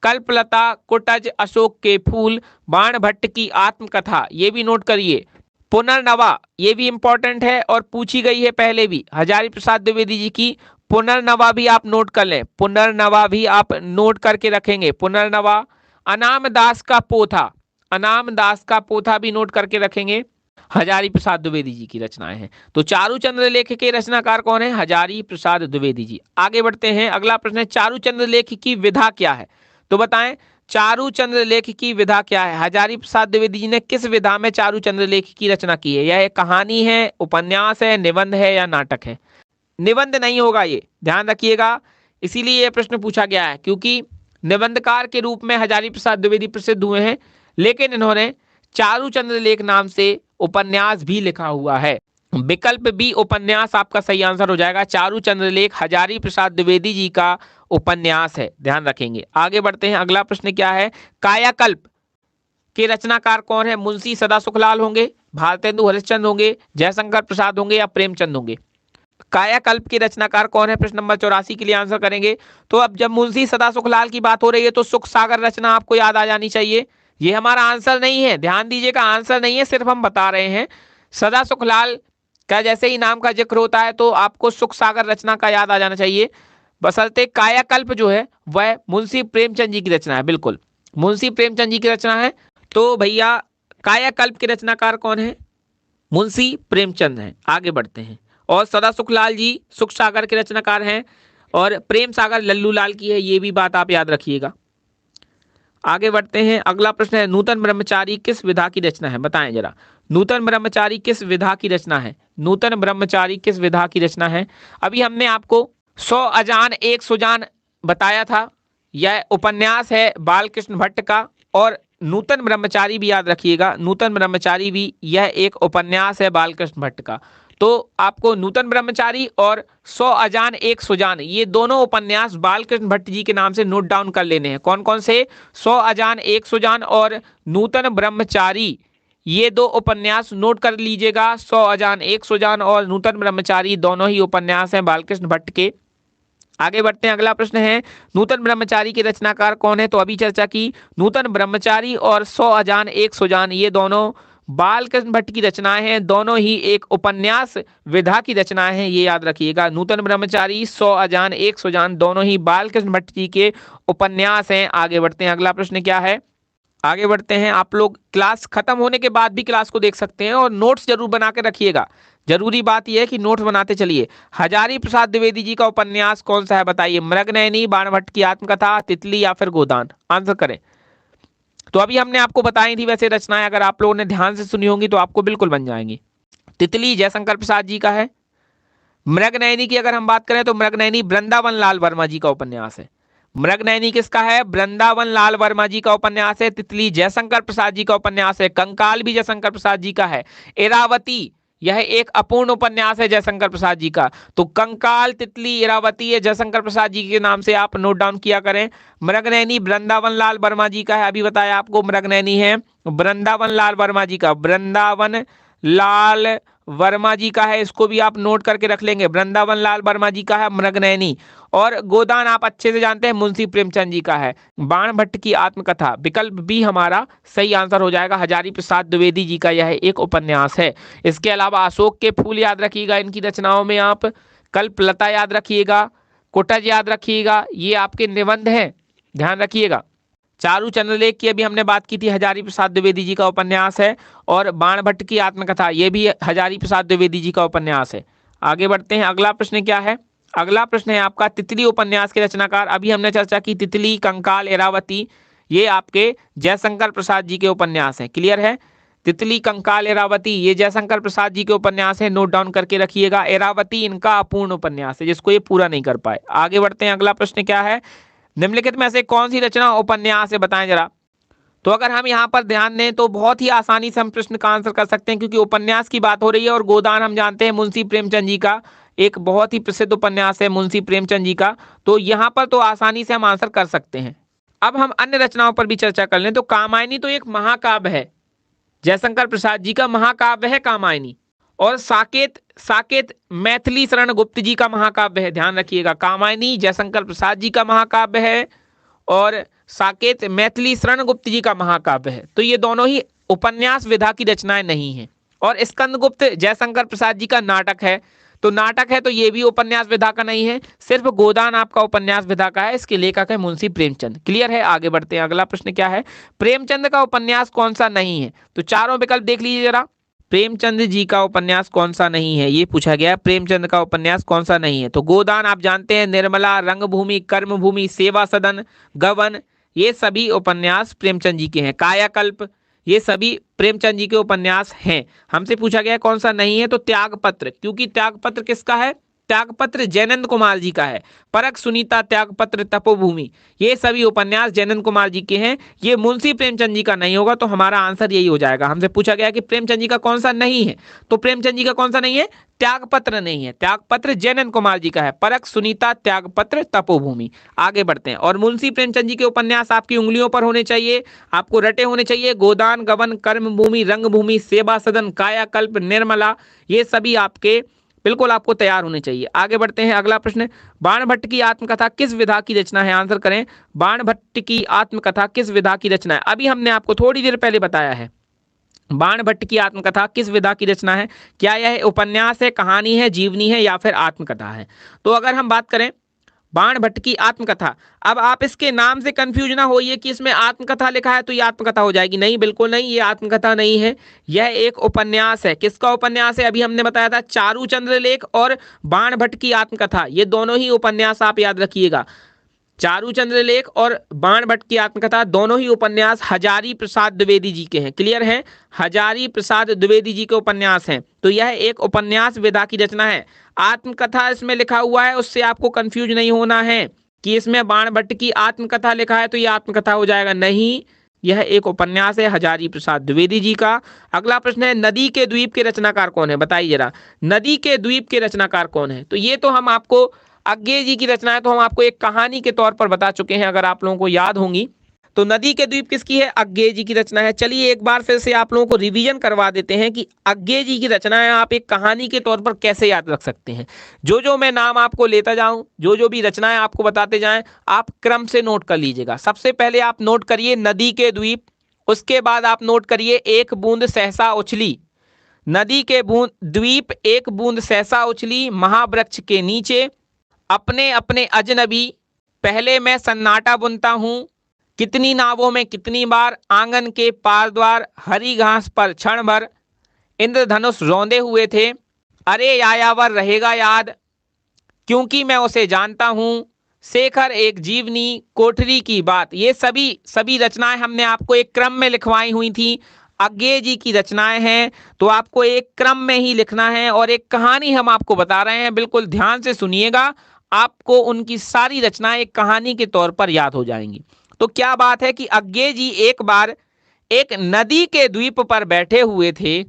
कल्पलता, कुटज, अशोक के फूल, बाण भट्ट की आत्मकथा, ये भी नोट करिए। पुनर्नवा, ये भी इंपॉर्टेंट है और पूछी गई है पहले भी, हजारी प्रसाद द्विवेदी जी की पुनर्नवा भी आप नोट कर लें, पुनर्नवा भी आप नोट करके रखेंगे, पुनर्नवा। अनाम दास का पोथा, अनाम दास का पोथा भी नोट करके रखेंगे, हजारी प्रसाद द्विवेदी जी की रचनाएं हैं। तो चारूचंद्र लेख के रचनाकार कौन है? हजारी प्रसाद द्विवेदी जी। आगे बढ़ते हैं, अगला प्रश्न है, चारूचंद्र लेख की विधा क्या है? तो बताएं, चारूचंद्र लेख की विधा क्या है? हजारी प्रसाद द्विवेदी जी ने किस विधा में चारूचंद्र लेख की रचना की है? यह एक कहानी है, उपन्यास है, निबंध है या नाटक है? निबंध नहीं होगा, ये ध्यान रखिएगा। इसीलिए यह प्रश्न पूछा गया है क्योंकि निबंधकार के रूप में हजारी प्रसाद द्विवेदी प्रसिद्ध हुए हैं, लेकिन इन्होंने चारूचंद्र लेख नाम से उपन्यास भी लिखा हुआ है। विकल्प बी उपन्यास आपका सही आंसर हो जाएगा। चारूचंद्र लेख हजारी प्रसाद द्विवेदी जी का उपन्यास है, ध्यान रखेंगे। आगे बढ़ते हैं, अगला प्रश्न क्या है, कायाकल्प के रचनाकार कौन है? मुंशी सदा सुखलाल होंगे, भारतेंदु हरिश्चंद्र होंगे, जयशंकर प्रसाद होंगे या प्रेमचंद होंगे? कायाकल्प के रचनाकार कौन है? प्रश्न नंबर 84 के लिए आंसर करेंगे। तो अब जब मुंशी सदा सुखलाल की बात हो रही है तो सुख सागर रचना आपको याद आ जानी चाहिए। ये हमारा आंसर नहीं है, ध्यान दीजिएगा, आंसर नहीं है, सिर्फ हम बता रहे हैं। सदा सुखलाल का जैसे ही नाम का जिक्र होता है तो आपको सुख सागर रचना का याद आ जाना चाहिए। बशर्ते कायाकल्प जो है वह मुंशी प्रेमचंद जी की रचना है, बिल्कुल मुंशी प्रेमचंद जी की रचना है। तो भैया कायाकल्प के रचनाकार कौन है? मुंशी प्रेमचंद हैं। आगे बढ़ते हैं, और सदा सुखलाल जी सुख सागर के रचनाकार हैं और प्रेम सागर लल्लू लाल की है, ये भी बात आप याद रखिएगा। आगे बढ़ते हैं, अगला प्रश्न है, नूतन ब्रह्मचारी किस विधा की रचना है? बताएं जरा, नूतन ब्रह्मचारी किस विधा की रचना है? नूतन ब्रह्मचारी किस विधा की रचना है? अभी हमने आपको 100 अजान एक सुजान बताया था, यह उपन्यास है बालकृष्ण भट्ट का। और नूतन ब्रह्मचारी भी याद रखिएगा, नूतन ब्रह्मचारी भी यह एक उपन्यास है बालकृष्ण भट्ट का। तो आपको नूतन ब्रह्मचारी और 100 अजान एक सुजान, ये दोनों उपन्यास बालकृष्ण भट्ट जी के नाम से नोट डाउन कर लेने हैं। कौन कौन से? 100 अजान एक सुजान और नूतन ब्रह्मचारी, ये दो उपन्यास नोट कर लीजिएगा। 100 अजान एक सुजान और नूतन ब्रह्मचारी दोनों ही उपन्यास हैं बालकृष्ण भट्ट के। आगे बढ़ते हैं, अगला प्रश्न है, नूतन ब्रह्मचारी के रचनाकार कौन है? तो अभी चर्चा की, नूतन ब्रह्मचारी और 100 अजान एक सुजान ये दोनों बालकृष्ण भट्ट की रचनाएं हैं, दोनों ही एक उपन्यास विधा की रचनाएं हैं, ये याद रखिएगा। नूतन ब्रह्मचारी 100 अजान एक सुजान दोनों ही बालकृष्ण भट्ट जी के उपन्यास हैं। आगे बढ़ते हैं, अगला प्रश्न क्या है, आगे बढ़ते हैं। आप लोग क्लास खत्म होने के बाद भी क्लास को देख सकते हैं और नोट्स जरूर बना के रखिएगा। जरूरी बात यह है कि नोट्स बनाते चलिए। हजारी प्रसाद द्विवेदी जी का उपन्यास कौन सा है बताइए? मृगनयनी, बाणभट्ट की आत्मकथा, तितली या फिर गोदान? आंसर करें। तो अभी हमने आपको बताई थी वैसे रचनाएं, अगर आप लोगों ने ध्यान से सुनी होंगी तो आपको बिल्कुल बन जाएंगी। तितली जयशंकर प्रसाद जी का है। मृगनयनी की अगर हम बात करें तो मृगनयनी वृंदावन लाल वर्मा जी का उपन्यास है। मृगनयनी किसका है? वृंदावन लाल वर्मा जी का उपन्यास है। तितली जयशंकर प्रसाद जी का उपन्यास है। कंकाल भी जयशंकर प्रसाद जी का है। इरावती, यह एक अपूर्ण उपन्यास है जयशंकर प्रसाद जी का। तो कंकाल, तितली, इरावती ये जयशंकर प्रसाद जी के नाम से आप नोट डाउन किया करें। मृगनयनी वृंदावन लाल वर्मा जी का है, अभी बताया आपको। मृगनयनी है वृंदावन लाल वर्मा जी का, वृंदावन लाल वर्मा जी का है, इसको भी आप नोट करके रख लेंगे। वृंदावन लाल वर्मा जी का है मृगनयनी। और गोदान आप अच्छे से जानते हैं, मुंशी प्रेमचंद जी का है। बाणभट्ट की आत्मकथा, विकल्प बी हमारा सही आंसर हो जाएगा। हजारी प्रसाद द्विवेदी जी का यह एक उपन्यास है। इसके अलावा अशोक के फूल याद रखिएगा इनकी रचनाओं में आप। कल्पलता याद रखिएगा, कुटज याद रखिएगा, ये आपके निबंध हैं, ध्यान रखिएगा। चारू चंद्रलेख की अभी हमने बात की थी, हजारी प्रसाद द्विवेदी जी का उपन्यास है। और बाणभट्ट की आत्मकथा ये भी हजारी प्रसाद द्विवेदी जी का उपन्यास है। आगे बढ़ते हैं। अगला प्रश्न क्या है? अगला प्रश्न है आपका, तितली उपन्यास के रचनाकार। अभी हमने चर्चा की तितली, कंकाल, इरावती, ये आपके जयशंकर प्रसाद जी के उपन्यास हैं। क्लियर है? तितली, कंकाल, इरावती ये जयशंकर प्रसाद जी के उपन्यास है, नोट डाउन करके रखिएगा। इरावती इनका अपूर्ण उपन्यास है, जिसको ये पूरा नहीं कर पाए। आगे बढ़ते हैं। अगला प्रश्न क्या है? निम्नलिखित में से कौन सी रचना उपन्यास है बताएं जरा। तो अगर हम यहाँ पर ध्यान दें तो बहुत ही आसानी से हम प्रश्न का आंसर कर सकते हैं, क्योंकि उपन्यास की बात हो रही है और गोदान हम जानते हैं मुंशी प्रेमचंद जी का एक बहुत ही प्रसिद्ध उपन्यास है, मुंशी प्रेमचंद जी का। तो यहाँ पर तो आसानी से हम आंसर कर सकते हैं। अब हम अन्य रचनाओं पर भी चर्चा कर लें तो कामायनी तो एक महाकाव्य है, जयशंकर प्रसाद जी का महाकाव्य है कामायनी। और साकेत, साकेत मैथिली शरण गुप्त जी का महाकाव्य है, ध्यान रखिएगा। कामायनी जयशंकर प्रसाद जी का महाकाव्य है और साकेत मैथिली शरण गुप्त जी का महाकाव्य है। तो ये दोनों ही उपन्यास विधा की रचनाएं नहीं हैं। और स्कंदगुप्त जयशंकर प्रसाद जी का नाटक है, तो नाटक है तो ये भी उपन्यास विधा का नहीं है। सिर्फ गोदान आपका उपन्यास विधा का है, इसके लेखक है मुंशी प्रेमचंद। क्लियर है? आगे बढ़ते हैं। अगला प्रश्न क्या है? प्रेमचंद का उपन्यास कौन सा नहीं है? तो चारों विकल्प देख लीजिए जरा। प्रेमचंद जी का उपन्यास कौन सा नहीं है, ये पूछा गया। प्रेमचंद का उपन्यास कौन सा नहीं है? तो गोदान आप जानते हैं, निर्मला, रंगभूमि, कर्मभूमि, सेवा सदन, गबन, ये सभी उपन्यास प्रेमचंद जी के हैं। कायाकल्प, ये सभी प्रेमचंद जी के उपन्यास हैं। हमसे पूछा गया कौन सा नहीं है, तो त्यागपत्र, क्योंकि त्यागपत्र किसका है? त्यागपत्र जयनंद कुमार जी का है। परख, सुनीता, त्यागपत्र, तपोभूमि, ये सभी उपन्यास जयनंद कुमार जी के हैं। ये मुंशी प्रेमचंद जी का नहीं होगा, तो हमारा आंसर यही हो जाएगा। हमसे पूछा गया कि प्रेमचंद जी का कौन सा नहीं है, तो प्रेमचंद जी का कौन सा नहीं है? त्यागपत्र नहीं है। त्यागपत्र जयनंद कुमार जी का है। परख, सुनीता, त्यागपत्र, तपोभूमि। आगे बढ़ते हैं। और मुंशी प्रेमचंद जी के उपन्यास आपकी उंगलियों पर होने चाहिए, आपको रटे होने चाहिए। गोदान, गबन, कर्मभूमि, रंगभूमि, सेवा सदन, कायाकल्प, निर्मला, ये सभी आपके बिल्कुल आपको तैयार होने चाहिए। आगे बढ़ते हैं। अगला प्रश्न, बाणभट्ट की आत्मकथा किस विधा की रचना है? आंसर करें। बाणभट्ट की आत्मकथा किस विधा की रचना है? अभी हमने आपको थोड़ी देर पहले बताया है, बाणभट्ट की आत्मकथा किस विधा की रचना है। क्या यह उपन्यास है, कहानी है, जीवनी है या फिर आत्मकथा है? तो अगर हम बात करें बाणभट्ट की आत्मकथा, अब आप इसके नाम से कंफ्यूज ना होइए कि इसमें आत्मकथा लिखा है तो ये आत्मकथा हो जाएगी। नहीं, बिल्कुल नहीं, ये आत्मकथा नहीं है, यह एक उपन्यास है। किसका उपन्यास है? अभी हमने बताया था, चारू चंद्रलेख और बाणभट्ट की आत्मकथा, ये दोनों ही उपन्यास आप याद रखिएगा। चारू चंद्रलेख और बाणभट्ट की आत्मकथा दोनों ही उपन्यास हजारी प्रसाद द्विवेदी जी के हैं। क्लियर है? हजारी प्रसाद द्विवेदी जी के उपन्यास हैं। तो यह एक उपन्यास विधा की रचना है। आत्मकथा इसमें लिखा हुआ है, उससे आपको कंफ्यूज नहीं होना है कि इसमें बाणभट्ट की आत्मकथा लिखा है तो यह आत्मकथा हो जाएगा। नहीं, यह एक उपन्यास है हजारी प्रसाद द्विवेदी जी का। अगला प्रश्न है, नदी के द्वीप के रचनाकार कौन है? बताइए जरा, नदी के द्वीप के रचनाकार कौन है? तो ये तो हम आपको, अज्ञे जी की रचना है तो हम आपको एक कहानी के तौर पर बता चुके हैं, अगर आप लोगों को याद होंगी। तो नदी के द्वीप किसकी है? अज्ञे जी की रचना है। चलिए एक बार फिर से आप लोगों को रिवीजन करवा देते हैं कि अज्ञे जी की रचना है आप एक कहानी के तौर पर कैसे याद रख सकते हैं। जो जो मैं नाम आपको लेता जाऊं, जो जो भी रचनाएं आपको बताते जाएं, आप क्रम से नोट कर लीजिएगा। सबसे पहले आप नोट करिए नदी के द्वीप, उसके बाद आप नोट करिए एक बूंद सहसा उछली। नदी के द्वीप, एक बूंद सहसा उछली, महावृक्ष के नीचे, अपने अपने अजनबी, पहले मैं सन्नाटा बुनता हूं, कितनी नावों में कितनी बार, आंगन के पार द्वार, हरी घास पर क्षण भर, इंद्रधनुष रौंदे हुए थे, अरे यायावर रहेगा याद, क्योंकि मैं उसे जानता हूं, शेखर एक जीवनी, कोठरी की बात। ये सभी रचनाएं हमने आपको एक क्रम में लिखवाई हुई थी। अज्ञेय जी की रचनाएं हैं, तो आपको एक क्रम में ही लिखना है। और एक कहानी हम आपको बता रहे हैं, बिल्कुल ध्यान से सुनिएगा, आपको उनकी सारी रचनाएं एक कहानी के तौर पर याद हो जाएंगी। तो क्या बात है कि अज्ञेय जी एक बार एक नदी के द्वीप पर बैठे हुए थे।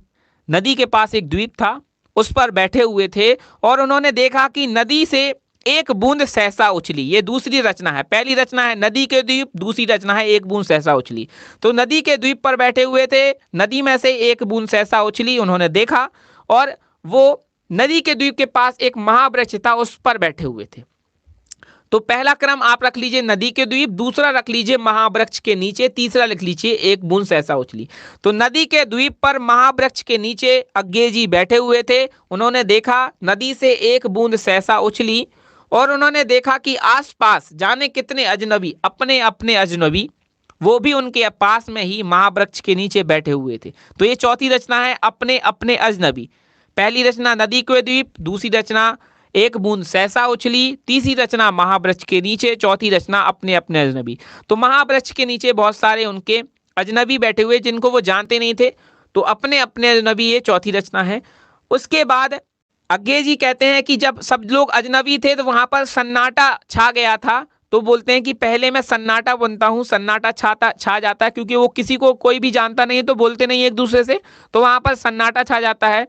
नदी के पास एक द्वीप था, उस पर बैठे हुए थे और उन्होंने देखा कि नदी से एक बूंद सहसा उछली। ये दूसरी रचना है। पहली रचना है नदी के द्वीप, दूसरी रचना है एक बूंद सहसा उछली। तो नदी के द्वीप पर बैठे हुए थे, नदी में से एक बूंद सहसा उछली, उन्होंने देखा, और वो नदी के द्वीप के पास एक महावृक्ष था, उस पर बैठे हुए थे। तो पहला क्रम आप रख लीजिए नदी के द्वीप, दूसरा रख लीजिए महावृक्ष के नीचे, तीसरा लिख लीजिए एक बूंद सहसा उछली। तो नदी के द्वीप पर महावृक्ष के नीचे अज्ञेय जी बैठे हुए थे। उन्होंने देखा नदी से एक बूंद सहसा उछली, और उन्होंने देखा कि आसपास जाने कितने अजनबी, अपने अपने अजनबी, वो भी उनके पास में ही महावृक्ष के नीचे बैठे हुए थे। तो ये चौथी रचना है, अपने अपने अजनबी। पहली रचना नदी के द्वीप, दूसरी रचना एक बूंद सहसा उछली, तीसरी रचना महावृक्ष के नीचे, चौथी रचना अपने अपने अजनबी। तो महावृक्ष के नीचे बहुत सारे उनके अजनबी बैठे हुए जिनको वो जानते नहीं थे, तो अपने अपने अजनबी, ये चौथी रचना है। उसके बाद अज्ञेय जी कहते हैं कि जब सब लोग अजनबी थे तो वहां पर सन्नाटा छा गया था। तो बोलते हैं कि पहले मैं सन्नाटा बनता हूं, सन्नाटा छा जाता है, क्योंकि वो किसी को कोई भी जानता नहीं है तो बोलते नहीं एक दूसरे से, तो वहां पर सन्नाटा छा जाता है।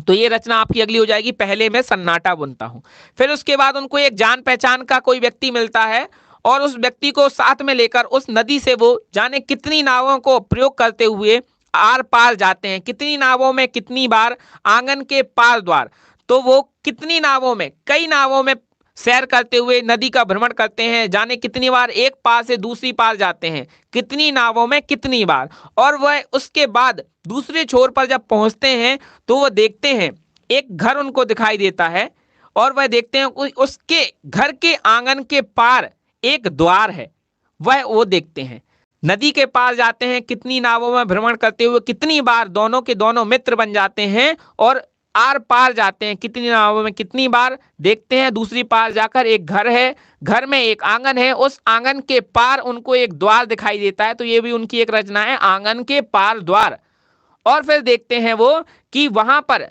तो ये रचना आपकी अगली हो जाएगी, पहले मैं सन्नाटा बुनता हूं। फिर उसके बाद उनको एक जान पहचान का कोई व्यक्ति मिलता है, और उस व्यक्ति को साथ में लेकर उस नदी से वो जाने कितनी नावों को प्रयोग करते हुए आर पार जाते हैं। कितनी नावों में कितनी बार, आंगन के पार द्वार। तो वो कितनी नावों में, कई नावों में सैर करते हुए नदी का भ्रमण करते हैं, जाने कितनी बार एक पार से दूसरी पार जाते हैं, कितनी नावों में कितनी बार। और वह उसके बाद दूसरे छोर पर जब पहुंचते हैं तो वह देखते हैं एक घर उनको दिखाई देता है, और वह देखते हैं उसके घर के आंगन के पार एक द्वार है, वह वो देखते हैं। नदी के पार जाते हैं, कितनी नावों में भ्रमण करते हुए कितनी बार दोनों के दोनों मित्र बन जाते हैं, और आर पार जाते हैं, कितनी नावों में कितनी बार देखते हैं। दूसरी पार जाकर एक घर है, घर में एक आंगन है, उस आंगन के पार उनको एक द्वार दिखाई देता है। तो ये भी उनकी एक रचना है, आंगन के पार द्वार। और फिर देखते हैं वो कि वहां पर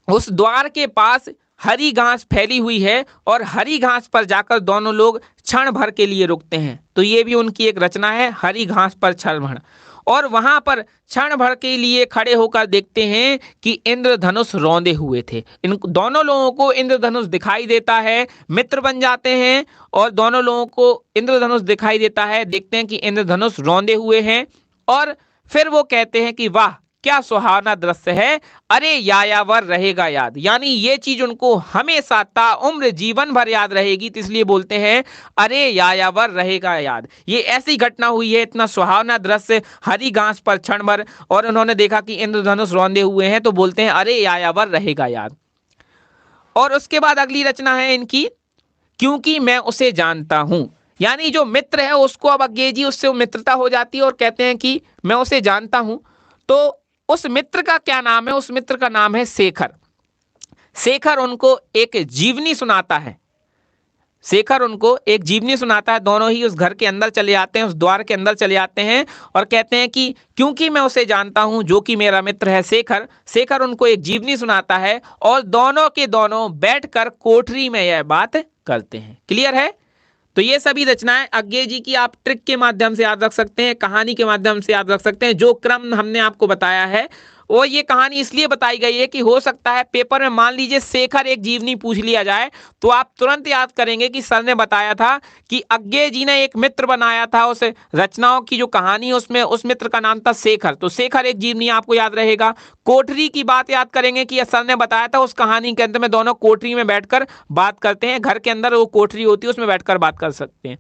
उस द्वार के पास हरी घास फैली हुई है, और हरी घास पर जाकर दोनों लोग क्षण भर के लिए रुकते हैं। तो ये भी उनकी एक रचना है, हरी घास पर क्षण भर। और वहां पर क्षण भर के लिए खड़े होकर देखते हैं कि इंद्रधनुष रौंदे हुए थे। इन दोनों लोगों को इंद्रधनुष दिखाई देता है, मित्र बन जाते हैं, और दोनों लोगों को इंद्रधनुष दिखाई देता है, देखते हैं कि इंद्रधनुष रौंदे हुए हैं। और फिर वो कहते हैं कि वाह क्या सुहावना दृश्य है, अरे यायावर रहेगा याद। यानी ये चीज उनको हमेशा ताउम्र जीवन भर याद रहेगी, तो इसलिए बोलते हैं अरे यायावर रहेगा याद। ये ऐसी घटना हुई है, इतना सुहावना दृश्य, हरी घास पर क्षण भर, और उन्होंने देखा कि इंद्रधनुष रौंदे हुए हैं, तो बोलते हैं अरे यायावर रहेगा याद। और उसके बाद अगली रचना है इनकी, क्योंकि मैं उसे जानता हूं। यानी जो मित्र है उसको अब अज्ञेय जी उससे मित्रता हो जाती है, और कहते हैं कि मैं उसे जानता हूं। तो उस मित्र का क्या नाम है? उस मित्र का नाम है शेखर। शेखर उनको एक जीवनी सुनाता है, शेखर उनको एक जीवनी सुनाता है। दोनों ही उस घर के अंदर चले आते हैं, उस द्वार के अंदर चले आते हैं, और कहते हैं कि क्योंकि मैं उसे जानता हूं, जो कि मेरा मित्र है शेखर। शेखर उनको एक जीवनी सुनाता है, और दोनों के दोनों बैठकर कोठरी में यह बात करते हैं। क्लियर है? तो ये सभी रचनाएं अज्ञेय जी की आप ट्रिक के माध्यम से याद रख सकते हैं, कहानी के माध्यम से याद रख सकते हैं। जो क्रम हमने आपको बताया है, वो ये कहानी इसलिए बताई गई है कि हो सकता है पेपर में मान लीजिए शेखर एक जीवनी पूछ लिया जाए, तो आप तुरंत याद करेंगे कि सर ने बताया था कि अज्ञेय जी ने एक मित्र बनाया था। उस रचनाओं की जो कहानी है उसमें उस मित्र का नाम था शेखर, तो शेखर एक जीवनी आपको याद रहेगा। कोठरी की बात याद करेंगे कि सर ने बताया था उस कहानी के अंत में दोनों कोठरी में बैठकर बात करते हैं, घर के अंदर वो कोठरी होती है उसमें बैठकर बात कर सकते हैं,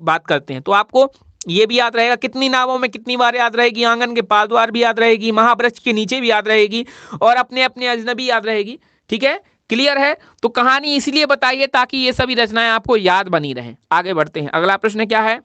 बात करते हैं। तो आपको ये भी याद रहेगा, कितनी नावों में कितनी बार याद रहेगी, आंगन के पार द्वार भी याद रहेगी, महावृक्ष के नीचे भी याद रहेगी, और अपने अपने अजनबी याद रहेगी। ठीक है, क्लियर है? तो कहानी इसलिए बताइए ताकि ये सभी रचनाएं आपको याद बनी रहें। आगे बढ़ते हैं, अगला प्रश्न क्या है?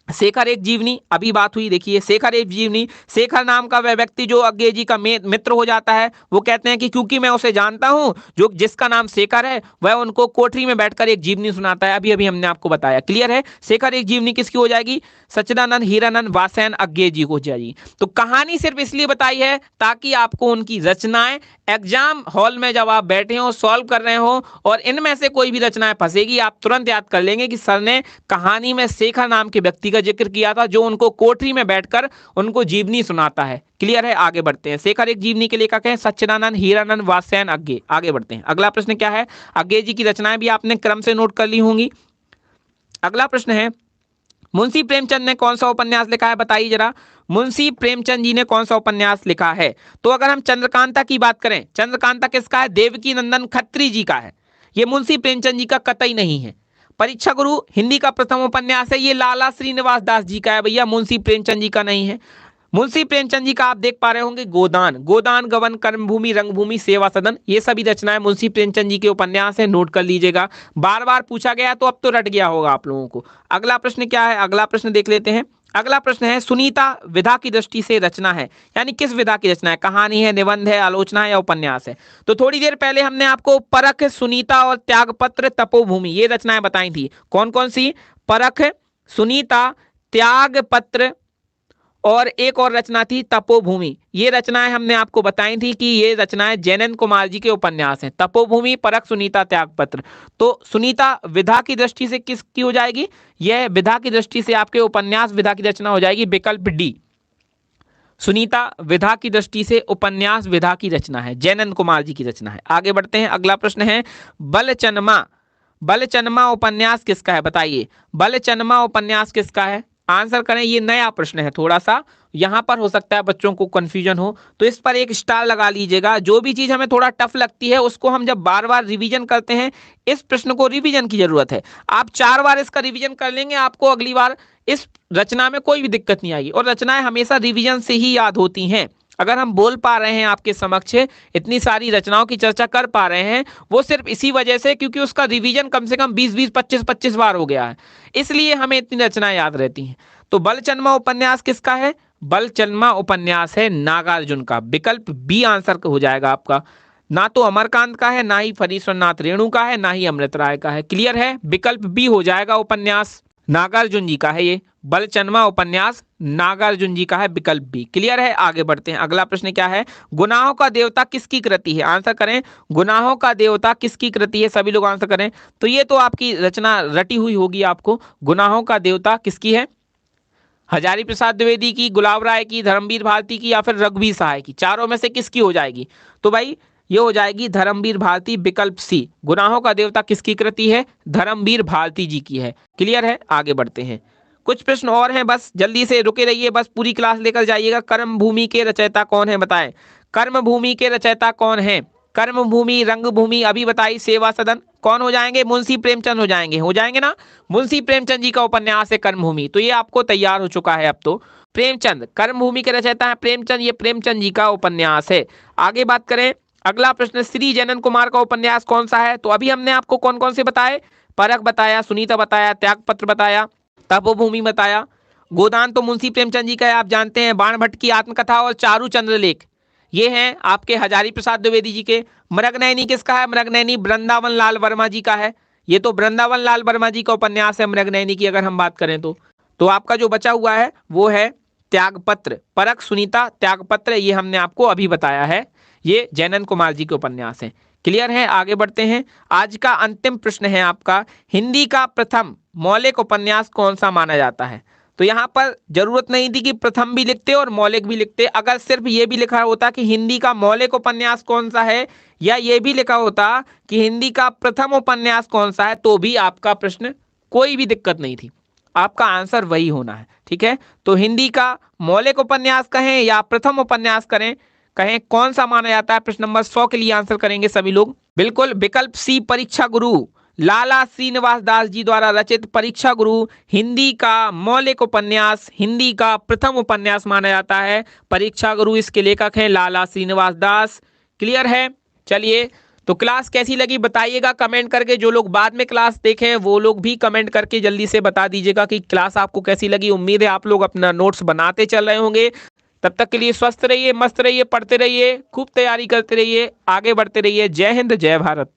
शेखर एक जीवनी, अभी बात हुई, देखिए शेखर एक जीवनी, शेखर नाम का वह व्यक्ति जो अज्ञे जी का मित्र हो जाता है, वो कहते हैं कि क्योंकि मैं उसे जानता हूं जो जिसका नाम शेखर है, वह उनको कोठरी में बैठकर एक जीवनी सुनाता है। अभी अभी हमने आपको बताया, क्लियर है। शेखर एक जीवनी किसकी हो जाएगी? सच्चिदानंद हीरानंद वासैन अज्ञे जी को हो जाएगी। तो कहानी सिर्फ इसलिए बताई है ताकि आपको उनकी रचनाएं एग्जाम हॉल में जब आप बैठे हो, सॉल्व कर रहे हो, और इनमें से कोई भी रचनाएं फंसेगी, आप तुरंत याद कर लेंगे कि सर ने कहानी में शेखर नाम के व्यक्ति का जिक्र किया था जो उनको कोठरी में बैठकर उनको जीवनी सुनाता है। क्लियर है, आगे बढ़ते हैं। शेखर एक जीवनी के लेखक हैं सच्चिदानंद हीरानंद वासैन अज्ञे। आगे बढ़ते हैं, अगला प्रश्न क्या है? अज्ञे जी की रचनाएं भी आपने क्रम से नोट कर ली होंगी। अगला प्रश्न है, मुंशी प्रेमचंद ने कौन सा उपन्यास लिखा है? बताइए जरा, मुंशी प्रेमचंद जी ने कौन सा उपन्यास लिखा है? तो अगर हम चंद्रकांता की बात करें, चंद्रकांता किसका है? देवकी नंदन खत्री जी का है। ये मुंशी प्रेमचंद जी का कतई नहीं है। परीक्षा गुरु हिंदी का प्रथम उपन्यास है, ये लाला श्रीनिवास दास जी का है भैया, मुंशी प्रेमचंद जी का नहीं है। मुंशी प्रेमचंद जी का आप देख पा रहे होंगे गोदान, गोदान गवन कर्मभूमि रंगभूमि सेवा सदन, ये सभी रचनाएं मुंशी प्रेमचंद जी के उपन्यास है, नोट कर लीजिएगा। बार बार पूछा गया तो अब तो रट गया होगा आप लोगों को। अगला प्रश्न क्या है? अगला प्रश्न देख लेते हैं। अगला प्रश्न है, सुनीता विधा की दृष्टि से रचना है, यानी किस विधा की रचना है? कहानी है, निबंध है, आलोचना है या उपन्यास है? तो थोड़ी देर पहले हमने आपको परख, सुनीता और त्यागपत्र, तपोभूमि ये रचनाएं बताई थी। कौन कौन सी? परख, सुनीता, त्यागपत्र और एक और रचना थी तपोभूमि। ये रचनाएं हमने आपको बताई थी कि ये रचनाएं जैनन कुमार जी के उपन्यास हैं। तपोभूमि, परख, सुनीता, त्यागपत्र। तो सुनीता विधा की दृष्टि से किसकी हो जाएगी? यह विधा की दृष्टि से आपके उपन्यास विधा की रचना हो जाएगी, विकल्प डी। सुनीता विधा की दृष्टि से उपन्यास विधा की रचना है, जैनन कुमार जी की रचना है। आगे बढ़ते हैं, अगला प्रश्न है, बलचनमा, बलचनमा उपन्यास किसका है? बताइए, बलचनमा उपन्यास किसका है? आंसर करें, ये नया प्रश्न है, थोड़ा सा यहां पर हो सकता है बच्चों को कंफ्यूजन हो, तो इस पर एक स्टार लगा लीजिएगा। जो भी चीज हमें थोड़ा टफ लगती है उसको हम जब बार बार रिवीजन करते हैं, इस प्रश्न को रिवीजन की जरूरत है। आप 4 बार इसका रिवीजन कर लेंगे, आपको अगली बार इस रचना में कोई भी दिक्कत नहीं आएगी। और रचनाएं हमेशा रिवीजन से ही याद होती हैं। अगर हम बोल पा रहे हैं आपके समक्ष, इतनी सारी रचनाओं की चर्चा कर पा रहे हैं, वो सिर्फ इसी वजह से क्योंकि उसका रिवीजन कम से कम 20-20, 25-25 बार हो गया है, इसलिए हमें इतनी रचनाएं याद रहती हैं। तो बलचनमा उपन्यास किसका है? बलचनमा उपन्यास है नागार्जुन का, विकल्प बी आंसर हो जाएगा आपका। ना तो अमरकांत का है, ना ही फणीश्वरनाथ रेणु का है, ना ही अमृत राय का है। क्लियर है, विकल्प बी हो जाएगा, उपन्यास नागार्जुन जी का है ये बलचनमा उपन्यास, नागार्जुन जी का है, विकल्प बी। क्लियर है, आगे बढ़ते हैं। अगला प्रश्न क्या है? गुनाहों का देवता किसकी कृति है? आंसर करें, गुनाहों का देवता किसकी कृति है? सभी लोग आंसर करें। तो ये तो आपकी रचना रटी हुई होगी आपको। गुनाहों का देवता किसकी है? हजारी प्रसाद द्विवेदी की, गुलाब राय की, धर्मवीर भारती की, या फिर रघुवीर सहाय की? चारों में से किसकी हो जाएगी? तो भाई ये हो जाएगी धर्मवीर भारती, विकल्प सी। गुनाहों का देवता किसकी कृति है? धर्मवीर भारती जी की है। क्लियर है, आगे बढ़ते हैं। कुछ प्रश्न और हैं, बस जल्दी से रुके रहिए, बस पूरी क्लास लेकर जाइएगा। कर्म भूमि के रचयिता कौन है? बताएं, कर्म भूमि के रचयिता कौन है? कर्म भूमि, रंगभूमि अभी बताई, सेवा सदन कौन हो जाएंगे? मुंशी प्रेमचंद हो जाएंगे ना। मुंशी प्रेमचंद जी का उपन्यास है कर्मभूमि, तो ये आपको तैयार हो चुका है अब तो। प्रेमचंद कर्मभूमि के रचयिता है प्रेमचंद, ये प्रेमचंद जी का उपन्यास है। आगे बात करें, अगला प्रश्न, श्री जैनन कुमार का उपन्यास कौन सा है? तो अभी हमने आपको कौन कौन से बताए, परख बताया, सुनीता बताया, त्यागपत्र बताया, तपोभूमि बताया। गोदान तो मुंशी प्रेमचंद जी का है, आप जानते हैं। बाण भट्ट की आत्मकथा और चारू चंद्रलेख ये हैं आपके हजारी प्रसाद द्विवेदी जी के। मृगनयनी किसका है? मृगनयनी वृंदावन लाल वर्मा जी का है। ये तो वृंदावन लाल वर्मा जी का उपन्यास है मृगनयनी की, अगर हम बात करें तो आपका जो बचा हुआ है वो है त्यागपत्र। परख, सुनीता, त्यागपत्र ये हमने आपको अभी बताया है, ये जैनन कुमार जी के उपन्यास हैं। क्लियर है, आगे बढ़ते हैं। आज का अंतिम प्रश्न है आपका, हिंदी का प्रथम मौलिक उपन्यास कौन सा माना जाता है? तो यहाँ पर जरूरत नहीं थी कि प्रथम भी लिखते और मौलिक भी लिखते। अगर सिर्फ ये भी लिखा होता कि हिंदी का मौलिक उपन्यास कौन सा है, या ये भी लिखा होता कि हिंदी का प्रथम उपन्यास कौन सा है, तो भी आपका प्रश्न कोई भी दिक्कत नहीं थी, आपका आंसर वही होना है। ठीक है, तो हिंदी का मौलिक उपन्यास कहें या प्रथम उपन्यास कहें कौन सा माना जाता है? प्रश्न नंबर 100 के लिए आंसर करेंगे सभी लोग। बिल्कुल, विकल्प सी, परीक्षा गुरु, लाला श्रीनिवास दास जी द्वारा रचित परीक्षा गुरु हिंदी का मौलिक उपन्यास, हिंदी का प्रथम उपन्यास माना जाता है। परीक्षा गुरु इसके लेखक हैं लाला श्रीनिवास दास। क्लियर है, चलिए तो क्लास कैसी लगी बताइएगा कमेंट करके। जो लोग बाद में क्लास देखे हैं वो लोग भी कमेंट करके जल्दी से बता दीजिएगा कि क्लास आपको कैसी लगी। उम्मीद है आप लोग अपना नोट्स बनाते चल रहे होंगे। तब तक के लिए स्वस्थ रहिए, मस्त रहिए, पढ़ते रहिए, खूब तैयारी करते रहिए, आगे बढ़ते रहिए। जय हिंद, जय भारत।